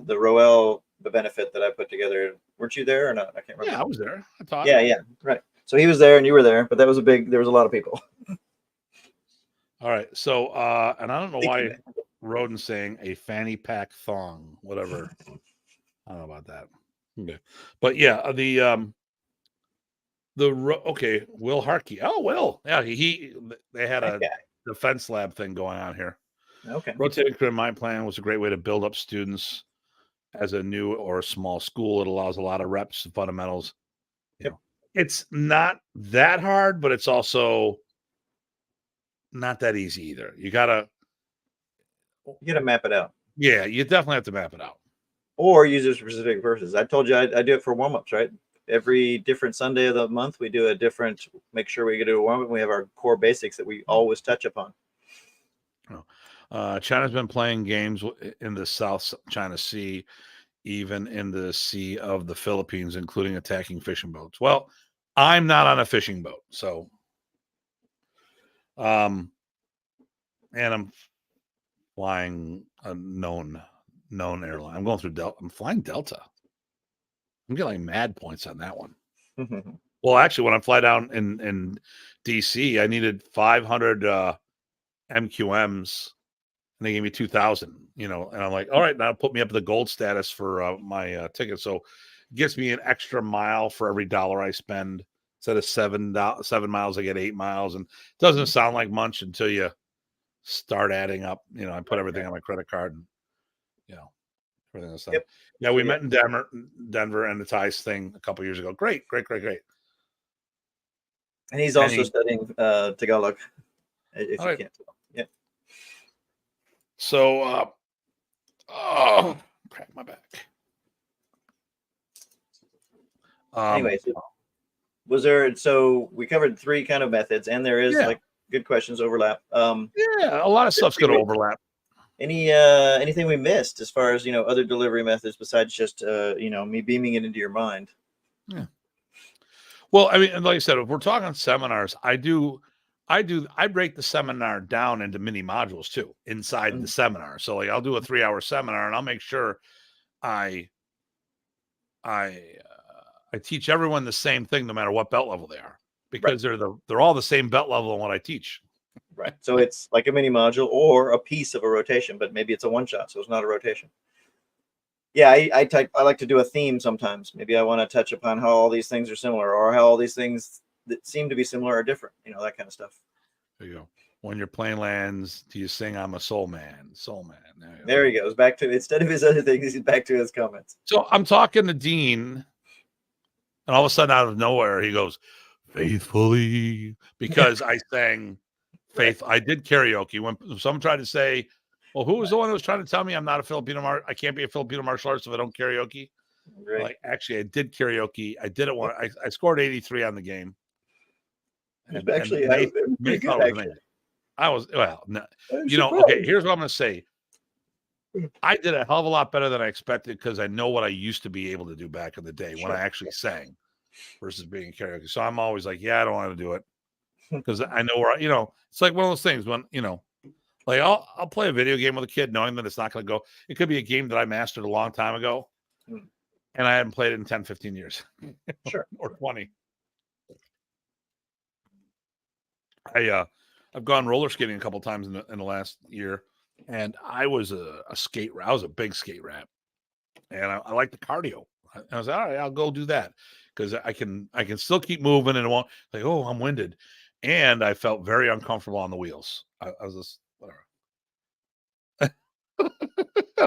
Speaker 2: Roel benefit that I put together. Weren't you there or not? I can't remember.
Speaker 1: Yeah, I was there. I thought.
Speaker 2: Yeah, right. So he was there and you were there, but there was a lot of people.
Speaker 1: All right. So and I don't know why Roden's saying a fanny pack thong, whatever. I don't know about that. Okay. But yeah, okay, Will Harkey. Oh, Will. Yeah, they had a defense lab thing going on here.
Speaker 2: Okay.
Speaker 1: Rotating career mind plan was a great way to build up students as a new or a small school. It allows a lot of reps and fundamentals.
Speaker 2: Yep.
Speaker 1: It's not that hard, but it's also not that easy either. You gotta
Speaker 2: map it out.
Speaker 1: Yeah, you definitely have to map it out.
Speaker 2: Or use it for specific purposes. I told you I do it for warm-ups, right? Every different Sunday of the month, we do a different, make sure we do a warm-up. We have our core basics that we always touch upon.
Speaker 1: China's been playing games in the South China Sea, even in the Sea of the Philippines, including attacking fishing boats. Well, I'm not on a fishing boat, so and I'm flying a known airline. I'm going through Delta. I'm flying Delta. I'm getting mad points on that one. Well, actually, when I fly down in DC, I needed 500 MQMs, and they gave me 2,000. And I'm like, all right, now put me up to the gold status for my ticket. So it gets me an extra mile for every dollar I spend. Instead of 7 miles, I get 8 miles, and it doesn't sound like much until you start adding up. I put everything on my credit card, and everything else. Yep. Yeah, we met in Denver and the Ties thing a couple years ago. Great.
Speaker 2: And he's also studying Tagalog. If you can't tell. Yeah.
Speaker 1: So, crack my back.
Speaker 2: Anyway, was there? So we covered 3 kind of methods, and there is like good questions overlap.
Speaker 1: Yeah, a lot of stuff's going to overlap.
Speaker 2: Anything we missed as far as other delivery methods besides just me beaming it into your mind?
Speaker 1: Yeah. Well, I mean, like I said, if we're talking seminars, I break the seminar down into mini modules too inside the seminar. So like I'll do a 3-hour seminar, and I'll make sure I teach everyone the same thing no matter what belt level they are, because they're all the same belt level in what I teach.
Speaker 2: Right. So it's like a mini module or a piece of a rotation, but maybe it's a one-shot, so it's not a rotation. Yeah, I like to do a theme sometimes. Maybe I want to touch upon how all these things are similar, or how all these things that seem to be similar are different. That kind of stuff.
Speaker 1: There you go. When your plane lands, do you sing "I'm a soul man"? Soul man.
Speaker 2: There he goes. Back to, instead of his other things, he's back to his comments.
Speaker 1: So I'm talking to Dean, and all of a sudden, out of nowhere, he goes, "Faithfully," because I sang "Faith." I did karaoke. When someone tried to say, well, who was the one that was trying to tell me I'm not a Filipino I can't be a Filipino martial artist if I don't karaoke? Right. Like, actually, I did karaoke. I did it one. I scored 83 on the game.
Speaker 2: And actually, I
Speaker 1: was no, okay. Here's what I'm going to say. I did a hell of a lot better than I expected, because I know what I used to be able to do back in the day when I actually sang versus being karaoke. So I'm always like, I don't want to do it, because I know where it's like one of those things when Like I'll play a video game with a kid knowing that it's not going to go. It could be a game that I mastered a long time ago, and I haven't played it in 10, 15 years.
Speaker 2: Sure.
Speaker 1: Or 20. I've gone roller skating a couple times in the last year, and I was a big skate rat, and I like the cardio. I was like, all right, I'll go do that because I can still keep moving and it won't like, oh, I'm winded, and I felt very uncomfortable on the wheels. I was just whatever.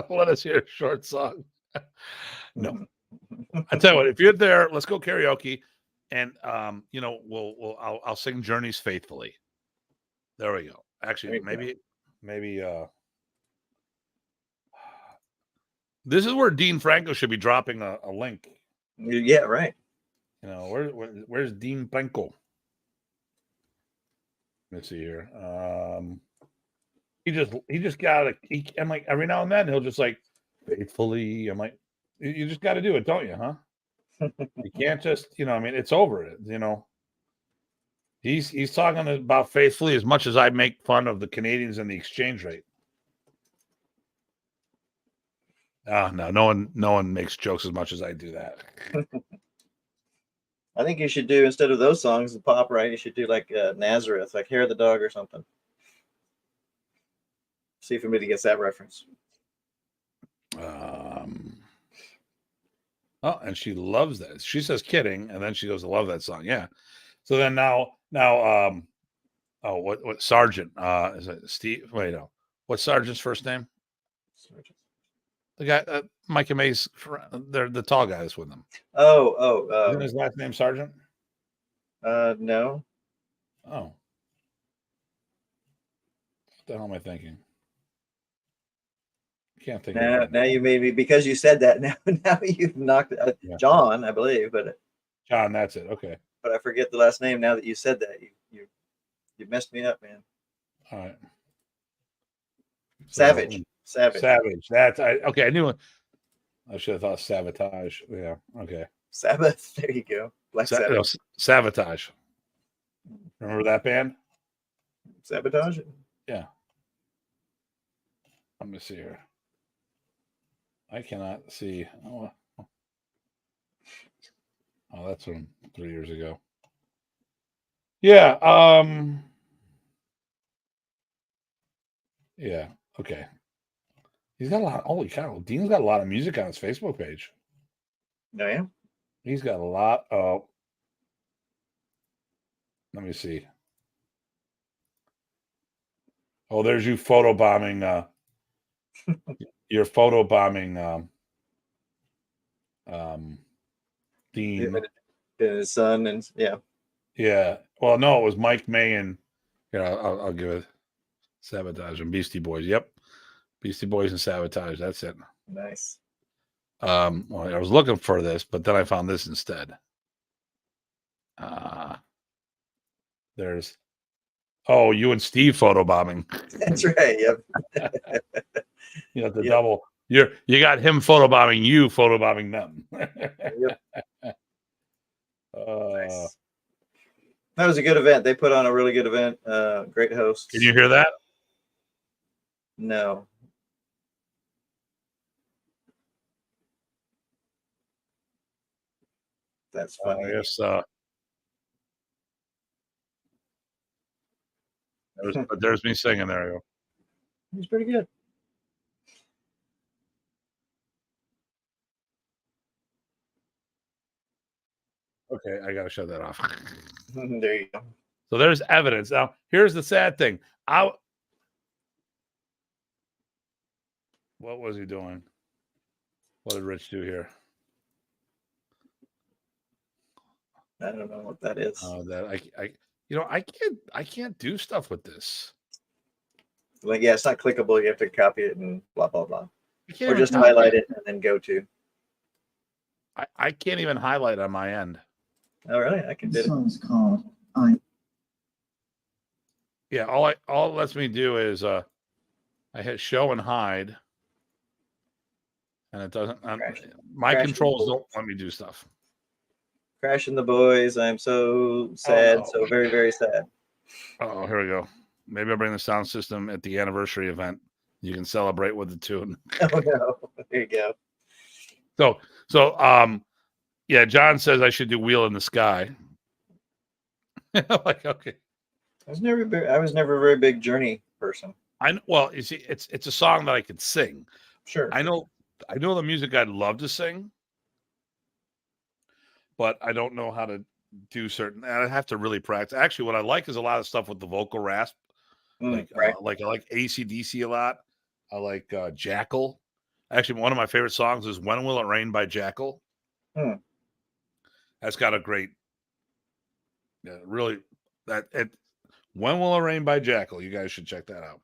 Speaker 1: Let us hear a short song. No, I tell you what, if you're there, let's go karaoke, and I'll sing Journeys Faithfully. There we go. Actually, maybe this is where Dean Franco should be dropping a link.
Speaker 2: Yeah, right.
Speaker 1: You know, where's Dean Franco? Let's see here. He just got I'm like, every now and then he'll just like faithfully. I'm like, you just got to do it, don't you? Huh? You can't just, I mean, it's over it. He's talking about faithfully as much as I make fun of the Canadians and the exchange rate. No one makes jokes as much as I do that.
Speaker 2: I think you should do, instead of those songs, the pop, right? You should do like Nazareth, like Hair of the Dog or something. See if anybody gets that reference.
Speaker 1: Oh, and she loves that. She says kidding, and then she goes to love that song. Yeah. So then now, what Sergeant? Is it Steve? Wait, no. What's Sergeant's first name?
Speaker 2: Sergeant.
Speaker 1: The guy, Mike and May's. They're the tall guy that's with them.
Speaker 2: Isn't
Speaker 1: his last name Sergeant?
Speaker 2: No.
Speaker 1: Oh. What the hell am I thinking? Can't think.
Speaker 2: Now you made me, because you said that. Now you've knocked John, I believe, but
Speaker 1: John. That's it. Okay.
Speaker 2: But I forget the last name now that you said that. You messed me up, man.
Speaker 1: All right.
Speaker 2: Savage.
Speaker 1: That's okay. I knew it. I should have thought sabotage. Yeah. Okay.
Speaker 2: Sabbath. There you go. Black Sabbath.
Speaker 1: Sabotage. Remember that band?
Speaker 2: Sabotage.
Speaker 1: Yeah. Let me see here. I cannot see. Oh, that's from 3 years ago. Yeah. Yeah. Okay. He's got a lot. Holy cow! Dean's got a lot of music on his Facebook page.
Speaker 2: Oh, yeah.
Speaker 1: He's got a lot of. Let me see. Oh, there's you photobombing. You're photobombing. Dean.
Speaker 2: His son, and yeah.
Speaker 1: Yeah. Well, no, it was Mike May and I'll give it Sabotage and Beastie Boys. Yep. Beastie Boys and Sabotage. That's it.
Speaker 2: Nice.
Speaker 1: Well, I was looking for this, but then I found this instead. There's you and Steve photobombing.
Speaker 2: That's right.
Speaker 1: Yep. Double. You got him photobombing you, photobombing them.
Speaker 2: Yep.
Speaker 1: Nice.
Speaker 2: That was a good event. They put on a really good event. Great hosts.
Speaker 1: Can you hear that?
Speaker 2: No. That's funny.
Speaker 1: Yes. There's me singing. There you go.
Speaker 2: He's pretty good.
Speaker 1: Okay, I gotta shut that off.
Speaker 2: There you go.
Speaker 1: So there's evidence. Now, here's the sad thing. What was he doing? What did Rich do here?
Speaker 2: I don't know what that is.
Speaker 1: I can't do stuff with this.
Speaker 2: Like, yeah, it's not clickable. You have to copy it and blah blah blah, or just highlight it and then go to.
Speaker 1: I can't even highlight on my end.
Speaker 2: Oh, really? I can do it.
Speaker 3: This one's called
Speaker 1: Yeah, all it lets me do is I hit show and hide, and it doesn't. My controls don't let me do stuff.
Speaker 2: Crashing the boys. I'm so sad. So very, very sad.
Speaker 1: Oh, here we go. Maybe I'll bring the sound system at the anniversary event. You can celebrate with the tune.
Speaker 2: Oh no, there you go.
Speaker 1: So, yeah, John says I should do Wheel in the Sky. Like, okay.
Speaker 2: I was never a very big Journey person.
Speaker 1: Well, you see, it's a song that I could sing.
Speaker 2: Sure.
Speaker 1: I know the music I'd love to sing, but I don't know how to do certain. And I have to really practice. Actually, what I like is a lot of stuff with the vocal rasp.
Speaker 2: Right.
Speaker 1: Like I like AC/DC a lot. I like Jackal. Actually, one of my favorite songs is "When Will It Rain" by Jackal. That's got a great, really "When Will It Rain" by Jackal. You guys should check that out.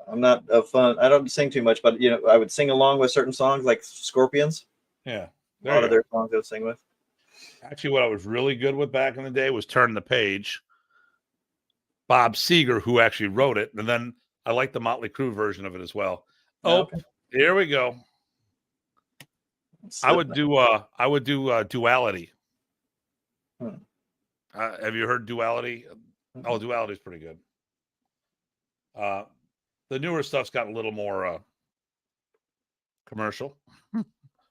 Speaker 2: I'm not a fun. I don't sing too much, but I would sing along with certain songs like Scorpions.
Speaker 1: Yeah,
Speaker 2: a lot of their songs I would sing with.
Speaker 1: Actually, what I was really good with back in the day was "Turn the Page." Bob Seger, who actually wrote it, and then I like the Motley Crue version of it as well. Okay. Here we go. I would do Duality. Have you heard Duality? Oh, Duality is pretty good. The newer stuff's got a little more commercial,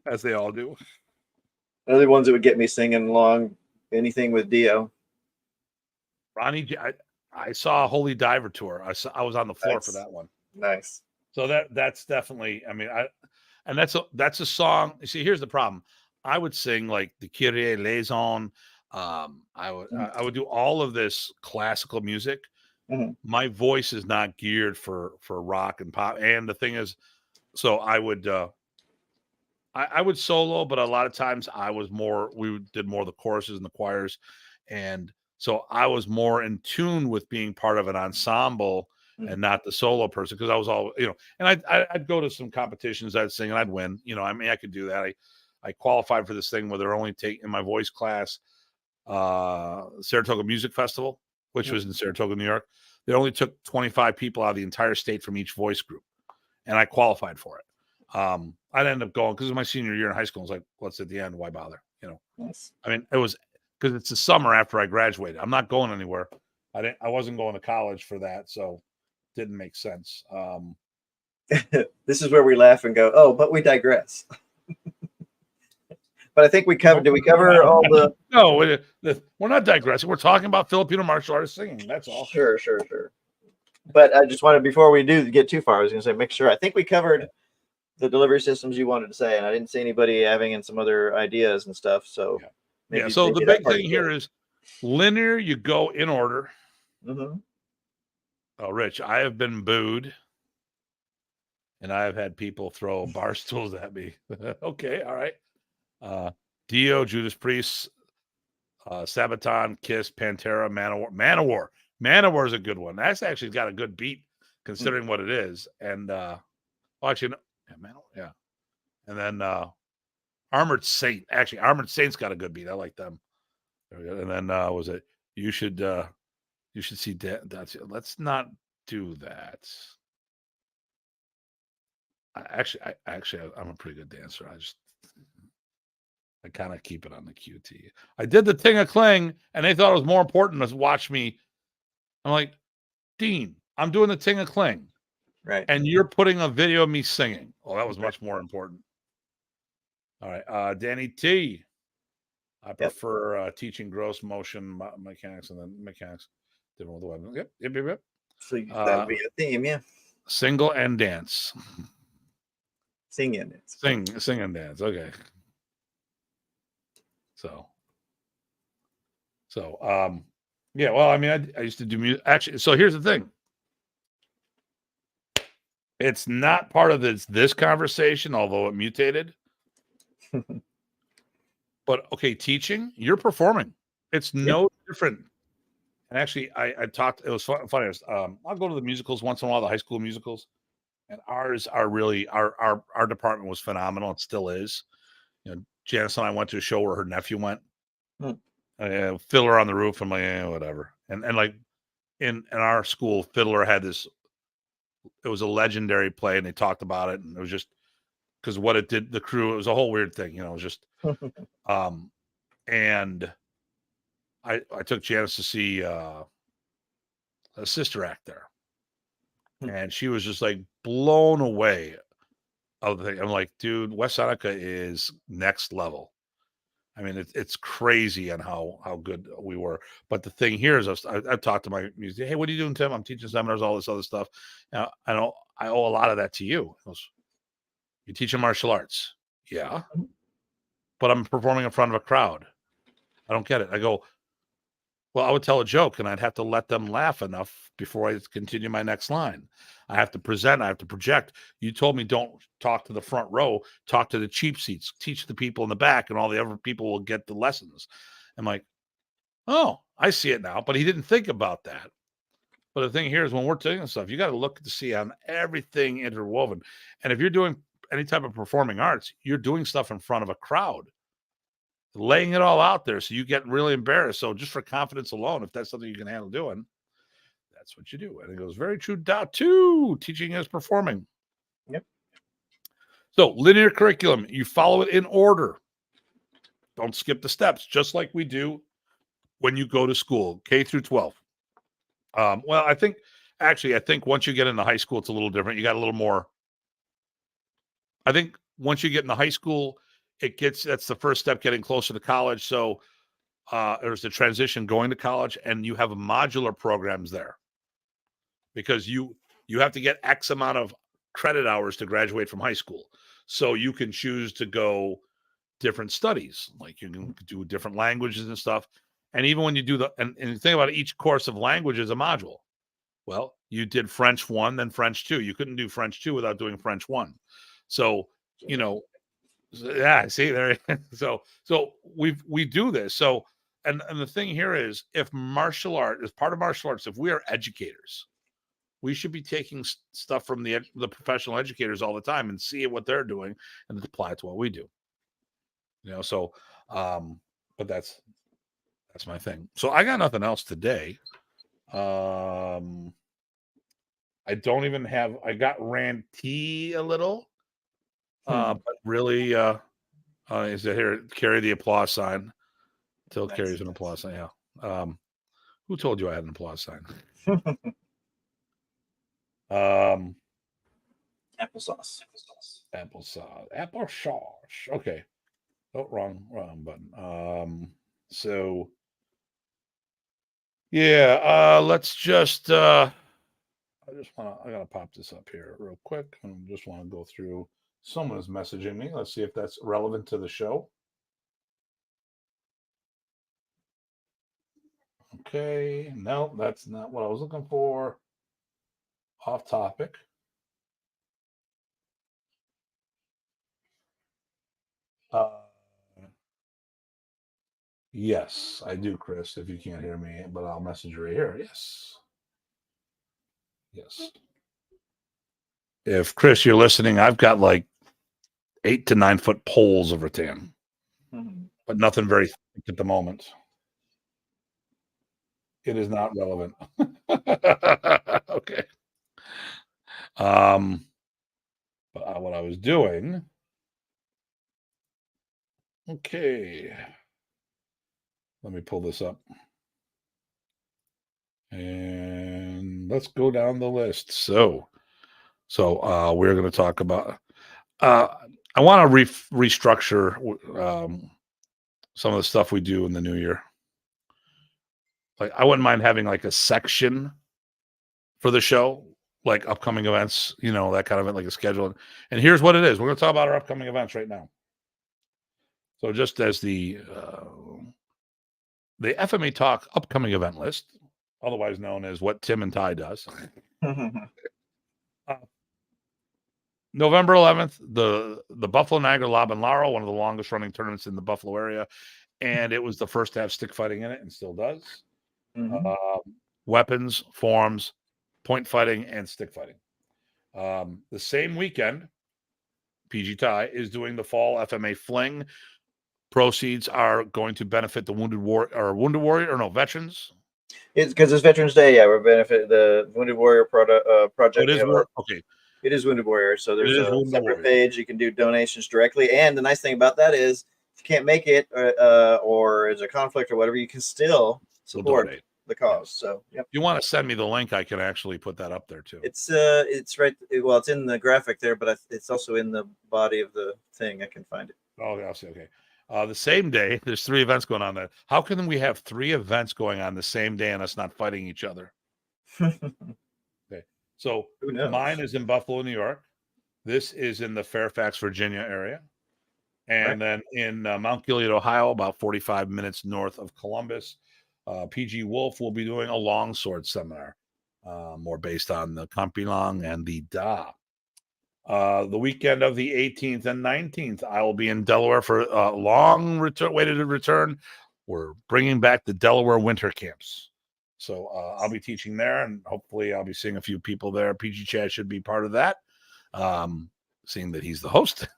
Speaker 1: as they all do.
Speaker 2: They're the ones that would get me singing along anything with Dio.
Speaker 1: Ronnie, I saw a Holy Diver tour. I was on the floor for that one.
Speaker 2: Nice.
Speaker 1: So that's definitely. I mean, that's a song. You see, here's the problem. I would sing like the Kyrie eleison. I would do all of this classical music. My voice is not geared for rock and pop. And the thing is, so I would solo, but a lot of times we did more of the choruses and the choirs. And so I was more in tune with being part of an ensemble and not the solo person, because I was all, and I'd go to some competitions, I'd sing and I'd win. I mean, I could do that. I qualified for this thing where they're only taking in my voice class, Saratoga Music Festival, which was in Saratoga, New York. They only took 25 people out of the entire state from each voice group, and I qualified for it. I'd end up going because it was my senior year in high school. I was like, what's at the end? Why bother?
Speaker 2: Nice.
Speaker 1: I mean, it was because it's the summer after I graduated. I'm not going anywhere. I wasn't going to college for that, so it didn't make sense.
Speaker 2: This is where we laugh and go, oh, but we digress. But I think we covered. Did we cover all the?
Speaker 1: No, we're not digressing. We're talking about Filipino martial artists singing. That's all.
Speaker 2: Sure. But I just wanted, before we do get too far, I was going to say, make sure. I think we covered the delivery systems you wanted to say, and I didn't see anybody having in some other ideas and stuff. So
Speaker 1: So the big thing here is linear. You go in order. Oh, Rich, I have been booed, and I have had people throw bar stools at me. Okay, all right. Dio, Judas Priest, Sabaton, Kiss, Pantera, Manowar. Manowar is a good one. That's actually got a good beat considering what it is. And actually, no, Manowar, yeah. And then Armored Saint. Actually, Armored Saint's got a good beat. I like them. And then was it? You should see that's. Let's not do that. I'm a pretty good dancer. I kind of keep it on the QT. I did the Ting a Cling, and they thought it was more important to watch me. I'm like, Dean, I'm doing the Ting a Cling.
Speaker 2: Right.
Speaker 1: And you're putting a video of me singing. Oh, that was much more important. All right. Danny T. I prefer teaching gross motion mechanics and then mechanics. Different with the weapon. Yep.
Speaker 2: So that would be a theme, yeah.
Speaker 1: Single and dance.
Speaker 2: Sing and dance.
Speaker 1: Sing and dance. Okay. So, yeah, well, I mean, I used to do music. Actually, so here's the thing. It's not part of this conversation, although it mutated. But, okay, teaching, you're performing. It's no different. And actually, I talked, it was funny. I'll go to the musicals once in a while, the high school musicals. And ours are really, our department was phenomenal. It still is. Janice and I went to a show where her nephew went. Fiddler on the Roof. I'm like, whatever. And like in our school, Fiddler had this. It was a legendary play, and they talked about it, and it was just because what it did. The crew. It was a whole weird thing. It was just. And I took Janice to see a sister act there.
Speaker 2: Hmm.
Speaker 1: And she was just like blown away of the thing. I'm like, dude, West Seneca is next level. I mean, it's crazy on how good we were. But the thing here is, I've talked to my music. Hey, what are you doing, Tim? I'm teaching seminars, all this other stuff. Now, I owe a lot of that to you. He goes, you teaching martial arts? Yeah, but I'm performing in front of a crowd. I don't get it. I go, well, I would tell a joke and I'd have to let them laugh enough before I continue my next line. I have to present, I have to project. You told me don't talk to the front row, talk to the cheap seats, teach the people in the back, and all the other people will get the lessons. I'm like, oh, I see it now. But he didn't think about that. But the thing here is when we're taking stuff, you got to look to see on everything interwoven. And if you're doing any type of performing arts, you're doing stuff in front of a crowd, laying it all out there. So you get really embarrassed. So just for confidence alone, if that's something you can handle doing, that's what you do. And it goes very true. Datu, teaching is performing.
Speaker 2: Yep.
Speaker 1: So linear curriculum, you follow it in order. Don't skip the steps, just like we do when you go to school, K through 12. Well, I think once you get into high school, it's a little different. You got a little more. I think once you get into high school, that's the first step getting closer to college. So there's the transition going to college, and you have modular programs there because you have to get X amount of credit hours to graduate from high school. So you can choose to go different studies, like you can do different languages and stuff. And even when you do and you think about it, each course of language is a module. Well, you did French 1, then French 2. You couldn't do French 2 without doing French 1. So, yeah, see there. So we do this. So, and the thing here is, if martial art is part of martial arts, if we are educators, we should be taking stuff from the professional educators all the time and see what they're doing and apply it to what we do. So, but that's my thing. So I got nothing else today. I don't even have. I got ranty a little, but really, is it here? Carry the applause sign. Till carries an applause sign. Yeah. Who told you I had an applause sign?
Speaker 2: Applesauce.
Speaker 1: Okay. Oh, wrong button. So yeah, let's just I gotta pop this up here real quick. I just want to go through. Someone is messaging me. Let's see if that's relevant to the show. Okay, no, that's not what I was looking for. Off topic. Yes, I do, Chris, if you can't hear me, but I'll message you right here. Yes. If Chris, you're listening, I've got like 8 to 9 foot poles of rattan, but nothing very thick at the moment. It is not relevant. Okay. But what I was doing. Okay. Let me pull this up. And let's go down the list. So we're going to talk about. I want to restructure some of the stuff we do in the new year. Like, I wouldn't mind having like a section for the show, like upcoming events, that kind of like a schedule. And here's what it is. We're going to talk about our upcoming events right now. So just as the FMA Talk upcoming event list, otherwise known as what Tim and Tye does. November 11th, the Buffalo Niagara Lob and Laurel, one of the longest running tournaments in the Buffalo area. And it was the first to have stick fighting in it and still does. Weapons, forms, point fighting, and stick fighting. The same weekend, PG Tye is doing the fall FMA Fling. Proceeds are going to benefit the veterans.
Speaker 2: It's because it's Veterans Day. Yeah, we're benefit the Wounded Warrior project.
Speaker 1: It is okay.
Speaker 2: It is Wounded Warrior, so there's a separate page. You can do donations directly. And the nice thing about that is, if you can't make it, or there's a conflict or whatever, you can still support the cause. So yep.
Speaker 1: You want to send me the link? I can actually put that up there too.
Speaker 2: It's right. Well, it's in the graphic there, but it's also in the body of the thing. I can find it.
Speaker 1: Oh, I'll see. Okay. The same day, there's 3 events going on there. How can we have 3 events going on the same day and us not fighting each other? Okay. So mine is in Buffalo, New York. This is in the Fairfax, Virginia area. And then in Mount Gilead, Ohio, about 45 minutes north of Columbus, PG Wolf will be doing a longsword seminar, more based on the Kampilong and the Da. The weekend of the 18th and 19th, I will be in Delaware for a long waited return. We're bringing back the Delaware winter camps. So I'll be teaching there, and hopefully I'll be seeing a few people there. PG Tye should be part of that, seeing that he's the host.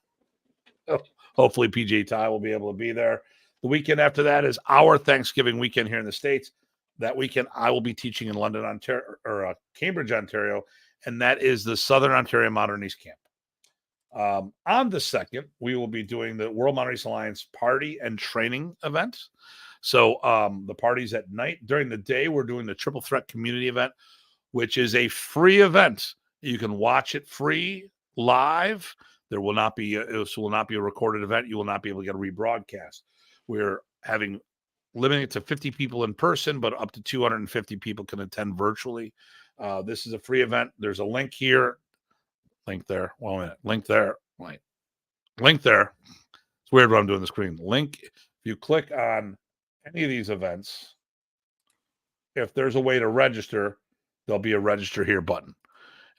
Speaker 1: Hopefully PG Tye will be able to be there. The weekend after that is our Thanksgiving weekend here in the States. That weekend, I will be teaching in London, Ontario, or Cambridge, Ontario, and that is the Southern Ontario Modernist Camp. On the 2nd, we will be doing the World Modernist Alliance party and training event. So the party's at night. During the day, we're doing the Triple Threat Community event, which is a free event. You can watch it free live. This will not be a recorded event. You will not be able to get a rebroadcast. We're limiting it to 50 people in person, but up to 250 people can attend virtually. This is a free event. There's a link here. Link there. 1 minute. Link there. Wait. Link there. It's weird when I'm doing the screen. Link. If you click on any of these events, if there's a way to register, there'll be a register here button.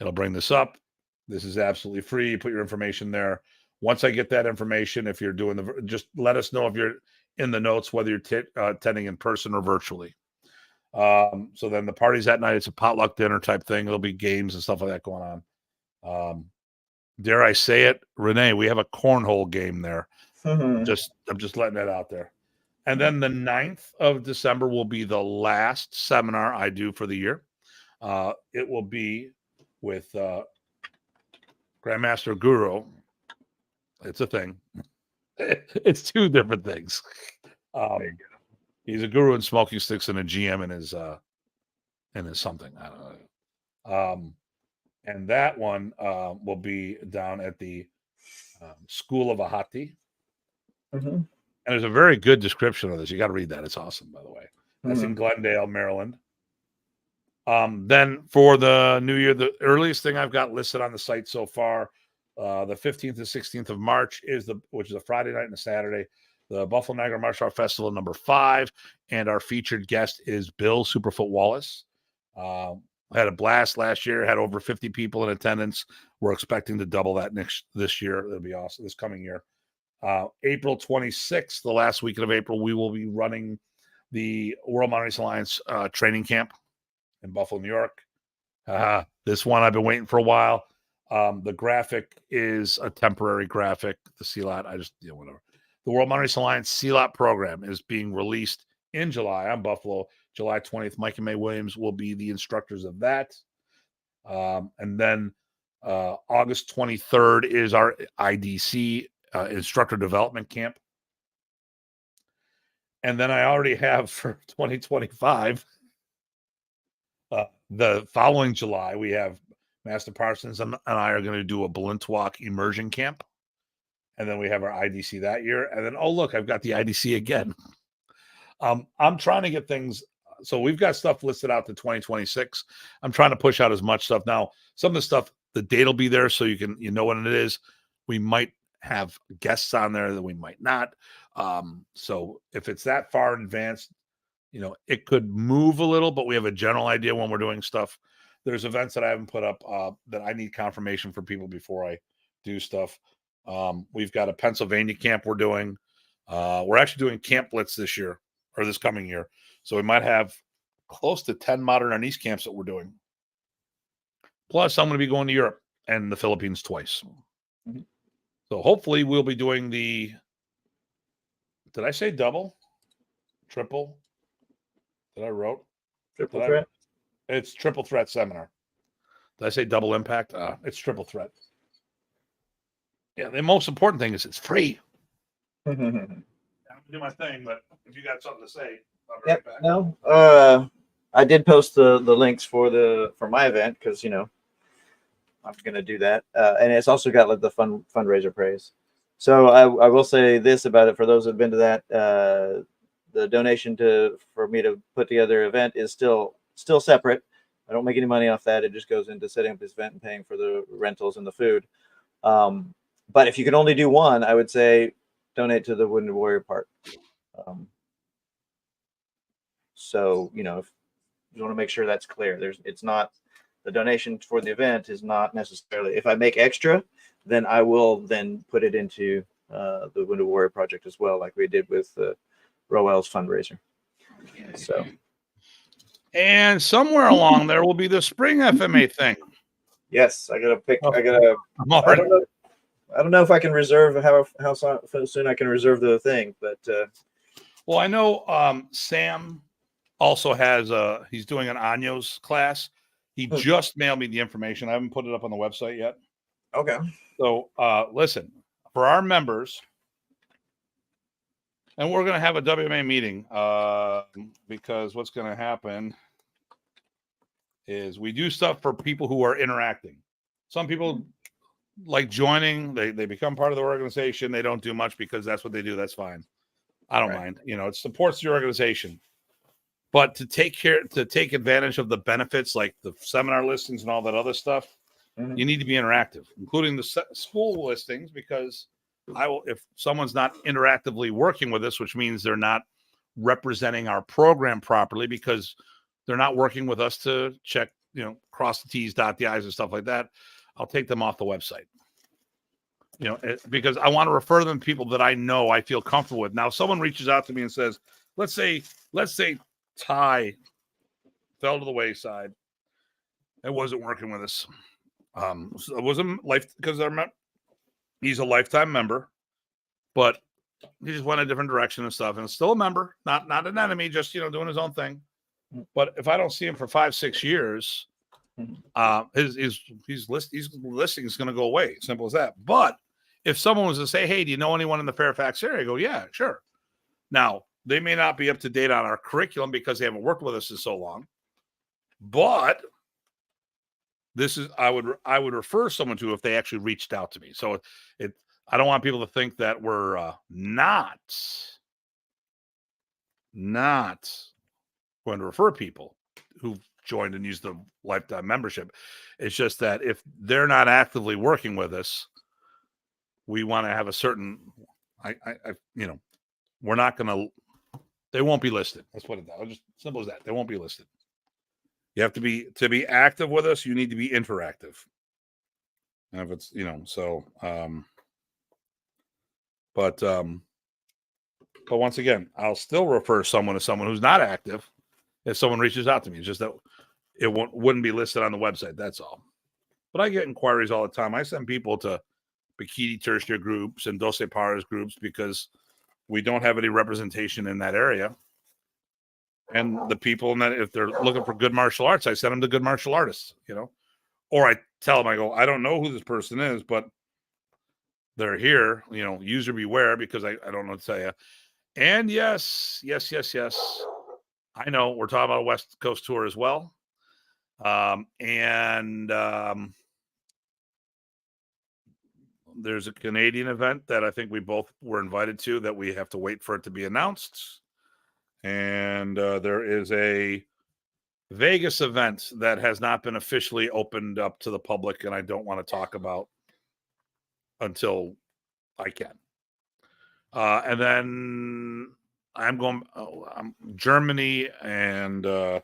Speaker 1: It'll bring this up. This is absolutely free. You put your information there. Once I get that information, if you're doing just let us know if you're in the notes, whether you're attending in person or virtually. So then the party's that night. It's a potluck dinner type thing. There'll be games and stuff like that going on. Dare I say it, Renee, we have a cornhole game there. I'm just letting that out there. And then the 9th of December will be the last seminar I do for the year. It will be with Grandmaster Guru. It's a thing. It's 2 different things. He's a guru in smoking sticks and a GM in his something. I don't know. And that one will be down at the School of Ahati. And there's a very good description of this. You got to read that. It's awesome, by the way. That's in Glendale, Maryland. Then for the new year, the earliest thing I've got listed on the site so far, the 15th and 16th of March which is a Friday night and a Saturday, the Buffalo Niagara Martial Art Festival number 5, and our featured guest is Bill Superfoot Wallace. I had a blast last year, had over 50 people in attendance. We're expecting to double that this year. It'll be awesome this coming year. April 26th, the last weekend of April, we will be running the World Modernist Alliance training camp in Buffalo, New York. This one I've been waiting for a while. The graphic is a temporary graphic. The CLAT, whatever. The World Modernist Alliance CLAT program is being released in July on Buffalo. July 20th, Mike and May Williams will be the instructors of that. And then August 23rd is our IDC instructor development camp. And then I already have for 2025, the following July, we have Master Parsons and I are going to do a Balintawak immersion camp. And then we have our IDC that year. And then, oh, look, I've got the IDC again. I'm trying to get things. So we've got stuff listed out to 2026. I'm trying to push out as much stuff. Now, some of the stuff, the date will be there so you know what it is. We might have guests on there that we might not. So if it's that far in advance, it could move a little, but we have a general idea when we're doing stuff. There's events that I haven't put up that I need confirmation for people before I do stuff. We've got a Pennsylvania camp we're doing. We're actually doing Camp Blitz this year or this coming year. So we might have close to 10 modern Arnis camps that we're doing. Plus, I'm going to be going to Europe and the Philippines twice. So hopefully we'll be doing did I say double? Triple? That I wrote?
Speaker 2: Triple threat?
Speaker 1: It's triple threat seminar. Did I say double impact? It's triple threat. Yeah, the most important thing is it's free. I'm going to do my thing, but if you got something to say, I'll be right back.
Speaker 2: No. I did post the links for my event because I'm gonna do that, and it's also got like the fundraiser praise. So I will say this about it for those who've been to that. The donation for me to put together an event is still separate. I don't make any money off that. It just goes into setting up this event and paying for the rentals and the food. But if you can only do one, I would say donate to the Wounded Warrior part. So if you want to make sure that's clear, it's not the donation for the event is not necessarily. If I make extra, then I will then put it into the Wounded Warrior project as well, like we did with Roel's fundraiser. So.
Speaker 1: And somewhere along there will be the spring FMA thing.
Speaker 2: Yes, I gotta pick.
Speaker 1: Oh,
Speaker 2: I don't know if I can reserve how soon I can reserve the thing, but
Speaker 1: well, I know Sam also has he's doing an Años class. He just mailed me the information. I haven't put it up on the website yet.
Speaker 2: Okay.
Speaker 1: So listen, for our members, and we're going to have a WMA meeting because what's going to happen is we do stuff for people who are interacting. Some people like joining, they become part of the organization. They don't do much because that's what they do. That's fine. I don't mind. It supports the organization. But to take advantage of the benefits like the seminar listings and all that other stuff, you need to be interactive, including the school listings, because if someone's not interactively working with us, which means they're not representing our program properly because they're not working with us to check, cross the T's, dot the I's and stuff like that, I'll take them off the website. Because I want to refer them to people that I know I feel comfortable with. Now, if someone reaches out to me and says, let's say Tye fell to the wayside and wasn't working with us. So it wasn't because he's a lifetime member, but he just went a different direction and stuff, and still a member, not an enemy, just doing his own thing. But if I don't see him for 5-6 years, his listing is going to go away. Simple as that. But if someone was to say, "Hey, do you know anyone in the Fairfax area?" I go, "Yeah, sure." Now they may not be up to date on our curriculum because they haven't worked with us in so long, but this is I would refer someone to if they actually reached out to me. So I don't want people to think that we're not going to refer people who've joined and used the lifetime membership. It's just that if they're not actively working with us, we want to have a certain, we're not going to, they won't be listed. Let's put it that. Just simple as that. They won't be listed. You have to be active with us. You need to be interactive. And if it's, but once again, I'll still refer someone to someone who's not active if someone reaches out to me. It's just that it wouldn't be listed on the website. That's all. But I get inquiries all the time. I send people to Bikini Tertiary groups and Doce Paras groups because we don't have any representation in that area. And the people in that, if they're looking for good martial arts, I send them to good martial artists, or I tell them, I go, I don't know who this person is, but they're here, user beware, because I don't know what to tell you. And yes. I know we're talking about a West Coast tour as well. There's a Canadian event that I think we both were invited to that we have to wait for it to be announced. And there is a Vegas event that has not been officially opened up to the public, and I don't want to talk about until I can. And then I'm going Germany and the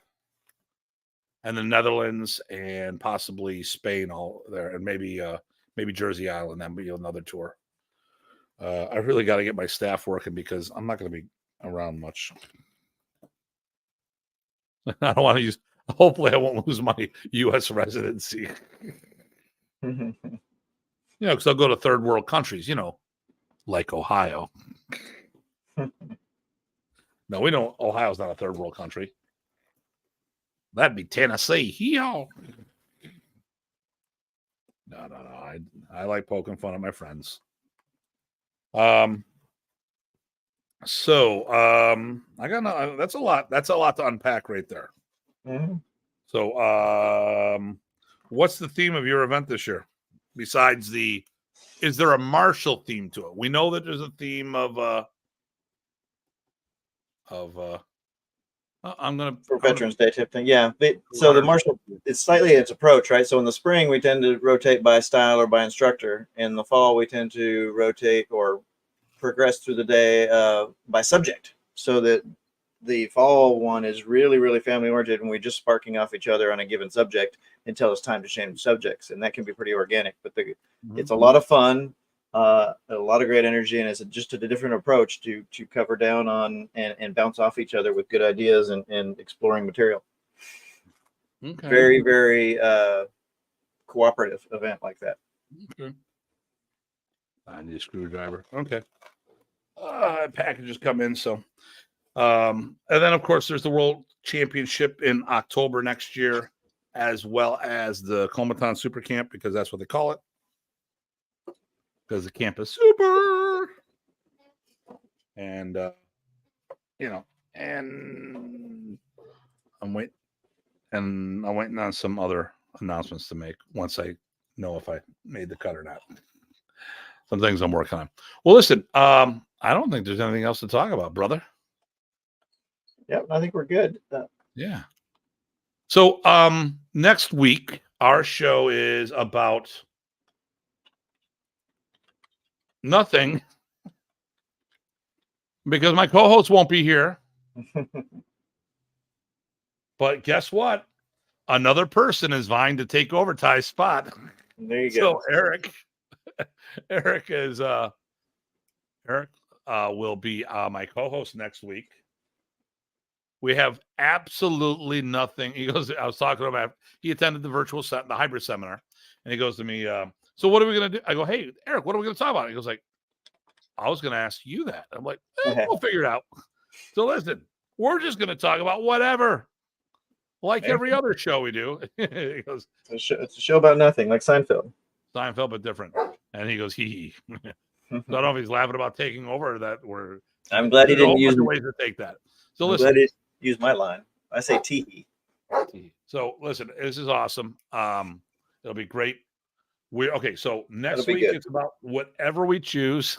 Speaker 1: Netherlands and possibly Spain all there, and maybe Jersey Island. That'll be another tour. I really got to get my staff working because I'm not going to be around much. I don't want to use. Hopefully, I won't lose my U.S. residency. Because I'll go to third world countries. Like Ohio. No, we don't. Ohio's not a third world country. That'd be Tennessee. Hee-haw. No. I like poking fun at my friends. So I got that's a lot. That's a lot to unpack right there.
Speaker 2: Mm-hmm.
Speaker 1: So, what's the theme of your event this year? Besides is there a martial theme to it? We know that there's a theme of
Speaker 2: for Veterans Day type thing. Yeah. So the martial, it's slightly its approach, right? So in the spring, we tend to rotate by style or by instructor. In the fall, we tend to rotate or progress through the day by subject, so that the fall one is really, really family oriented, and we're just sparking off each other on a given subject until it's time to change subjects, and that can be pretty organic. But it's a lot of fun, a lot of great energy, and it's just a different approach to cover down on and bounce off each other with good ideas and exploring material.
Speaker 1: Okay.
Speaker 2: Very, very cooperative event like that.
Speaker 1: Okay. I need a screwdriver. Okay. Packages come in, so. And then, of course, there's the World Championship in October next year, as well as the Comaton Super Camp, because that's what they call it. Because the camp is super. And, and I'm waiting on some other announcements to make once I know if I made the cut or not. Some things I'm working on. Well, listen, I don't think there's anything else to talk about, brother.
Speaker 2: Yep, I think we're good.
Speaker 1: Yeah. So next week, our show is about nothing because my co-host won't be here. But guess what? Another person is vying to take over Ty's spot.
Speaker 2: There you
Speaker 1: go.
Speaker 2: go.
Speaker 1: So Eric will be my co-host next week. We have absolutely nothing. He goes, I was talking about, he attended the the hybrid seminar, and he goes to me, so what are we going to do? I go, hey, Eric, what are we going to talk about? He goes like, I was going to ask you that. I'm like, we'll figure it out. So listen, we're just going to talk about whatever, like every other show we do. He goes,
Speaker 2: it's a show about nothing, like Seinfeld,
Speaker 1: but different. And he goes, hee. So I don't know if he's laughing about taking over that.
Speaker 2: I'm glad he didn't use
Speaker 1: ways to take that. So
Speaker 2: I'm
Speaker 1: listen,
Speaker 2: glad he used my line. I say tee.
Speaker 1: So listen, this is awesome. It'll be great. So next week
Speaker 2: good.
Speaker 1: it's about whatever we choose.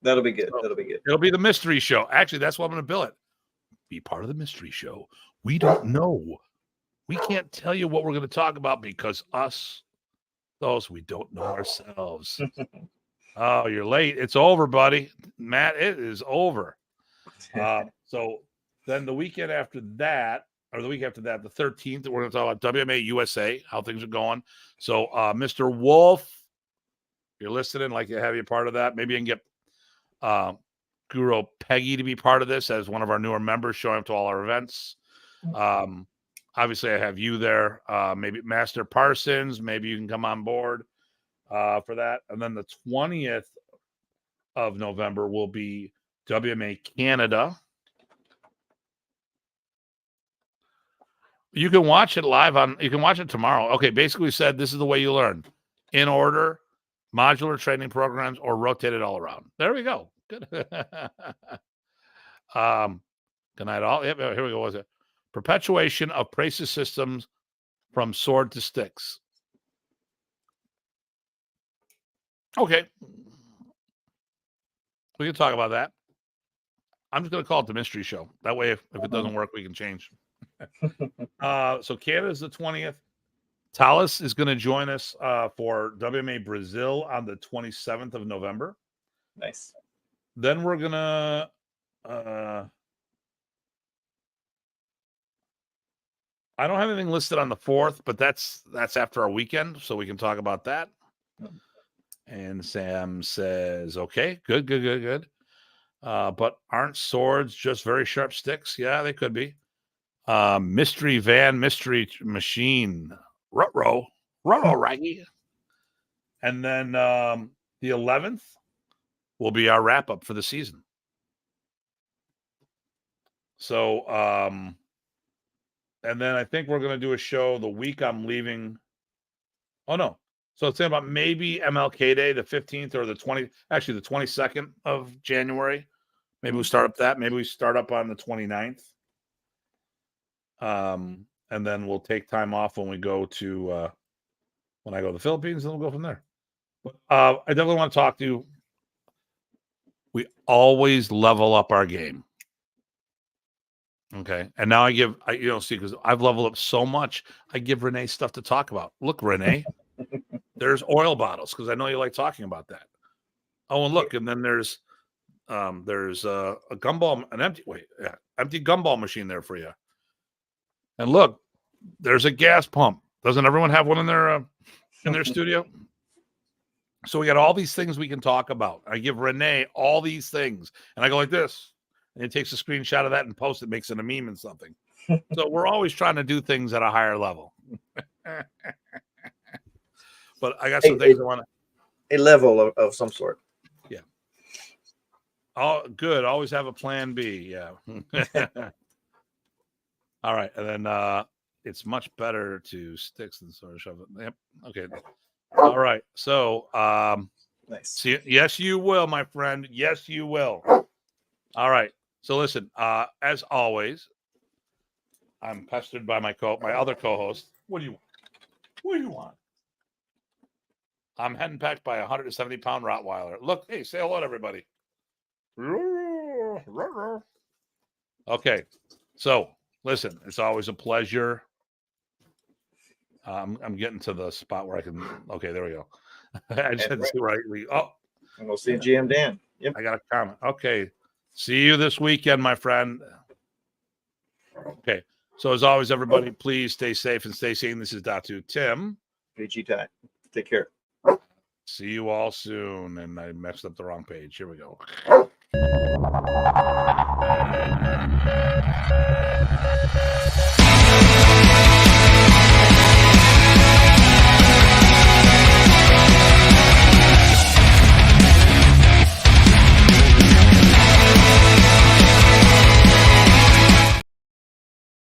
Speaker 2: That'll be good.
Speaker 1: So
Speaker 2: that'll be good.
Speaker 1: It'll be the mystery show. Actually, that's what I'm going to bill it. Be part of the mystery show. We don't know. We can't tell you what we're going to talk about because we don't know ourselves. Oh, you're late. It's over, buddy. Matt, it is over. So then the weekend after that, or the week after that, the 13th, we're going to talk about WMA USA, how things are going. So, Mr. Wolf, you're listening, like to have you part of that. Maybe you can get Guru Peggy to be part of this as one of our newer members, showing up to all our events. Obviously, I have you there. Maybe Master Parsons, maybe you can come on board for that. And then the 20th of November will be WMA Canada. You can watch it live you can watch it tomorrow. Okay, basically said this is the way you learn. In order, modular training programs, or rotate it all around. There we go. Good. Good night all. Yep, here we go. What was it? Perpetuation of Praxis systems from sword to sticks. Okay. We can talk about that. I'm just going to call it the mystery show. That way, if it doesn't work, we can change. So Canada's the 20th. Talis is going to join us for WMA Brazil on the 27th of November.
Speaker 2: Nice.
Speaker 1: Then we're going to I don't have anything listed on the 4th, but that's after our weekend, so we can talk about that. And Sam says, okay, good. But aren't swords just very sharp sticks? Yeah, they could be. Mystery van, mystery machine, Rutro, Raggy. And then the 11th will be our wrap up for the season. So, and then I think we're going to do a show the week I'm leaving. Oh, no. So it's about maybe MLK Day, the 15th or the 22nd of January. Maybe we start up that. Maybe we start up on the 29th. and then we'll take time off when we go to when I go to the Philippines, and we'll go from there. But I definitely want to talk to you. We always level up our game. Okay. And now because I've leveled up so much, I give Renee stuff to talk about. Look, Renee, there's oil bottles because I know you like talking about that. Oh, and look, and then there's a gumball, empty gumball machine there for you. And look, there's a gas pump. Doesn't everyone have one in their studio? So we got all these things we can talk about. I give Renee all these things, and I go like this, and it takes a screenshot of that and posts it, makes it a meme and something. So we're always trying to do things at a higher level. But I got some things I want to.
Speaker 2: A level of some sort.
Speaker 1: Yeah. Oh, good. Always have a plan B. Yeah. All right, and then it's much better to sticks than sort of shove it. Yep. Okay. All right. So,
Speaker 2: nice.
Speaker 1: See, yes, you will, my friend. Yes, you will. All right. So listen, as always, I'm pestered by my other co-host. What do you want? What do you want? I'm head packed by a 170-pound Rottweiler. Look, hey, say hello to everybody. Okay. So listen, it's always a pleasure. I'm getting to the spot where I can. Okay, there we go. I just had to see where
Speaker 2: and we'll see GM Dan. Yep.
Speaker 1: I got a comment. Okay. See you this weekend, my friend. Okay. So as always, everybody, please stay safe and stay sane. This is Datu Tim.
Speaker 2: PG Tye. Take care.
Speaker 1: See you all soon. And I messed up the wrong page. Here we go.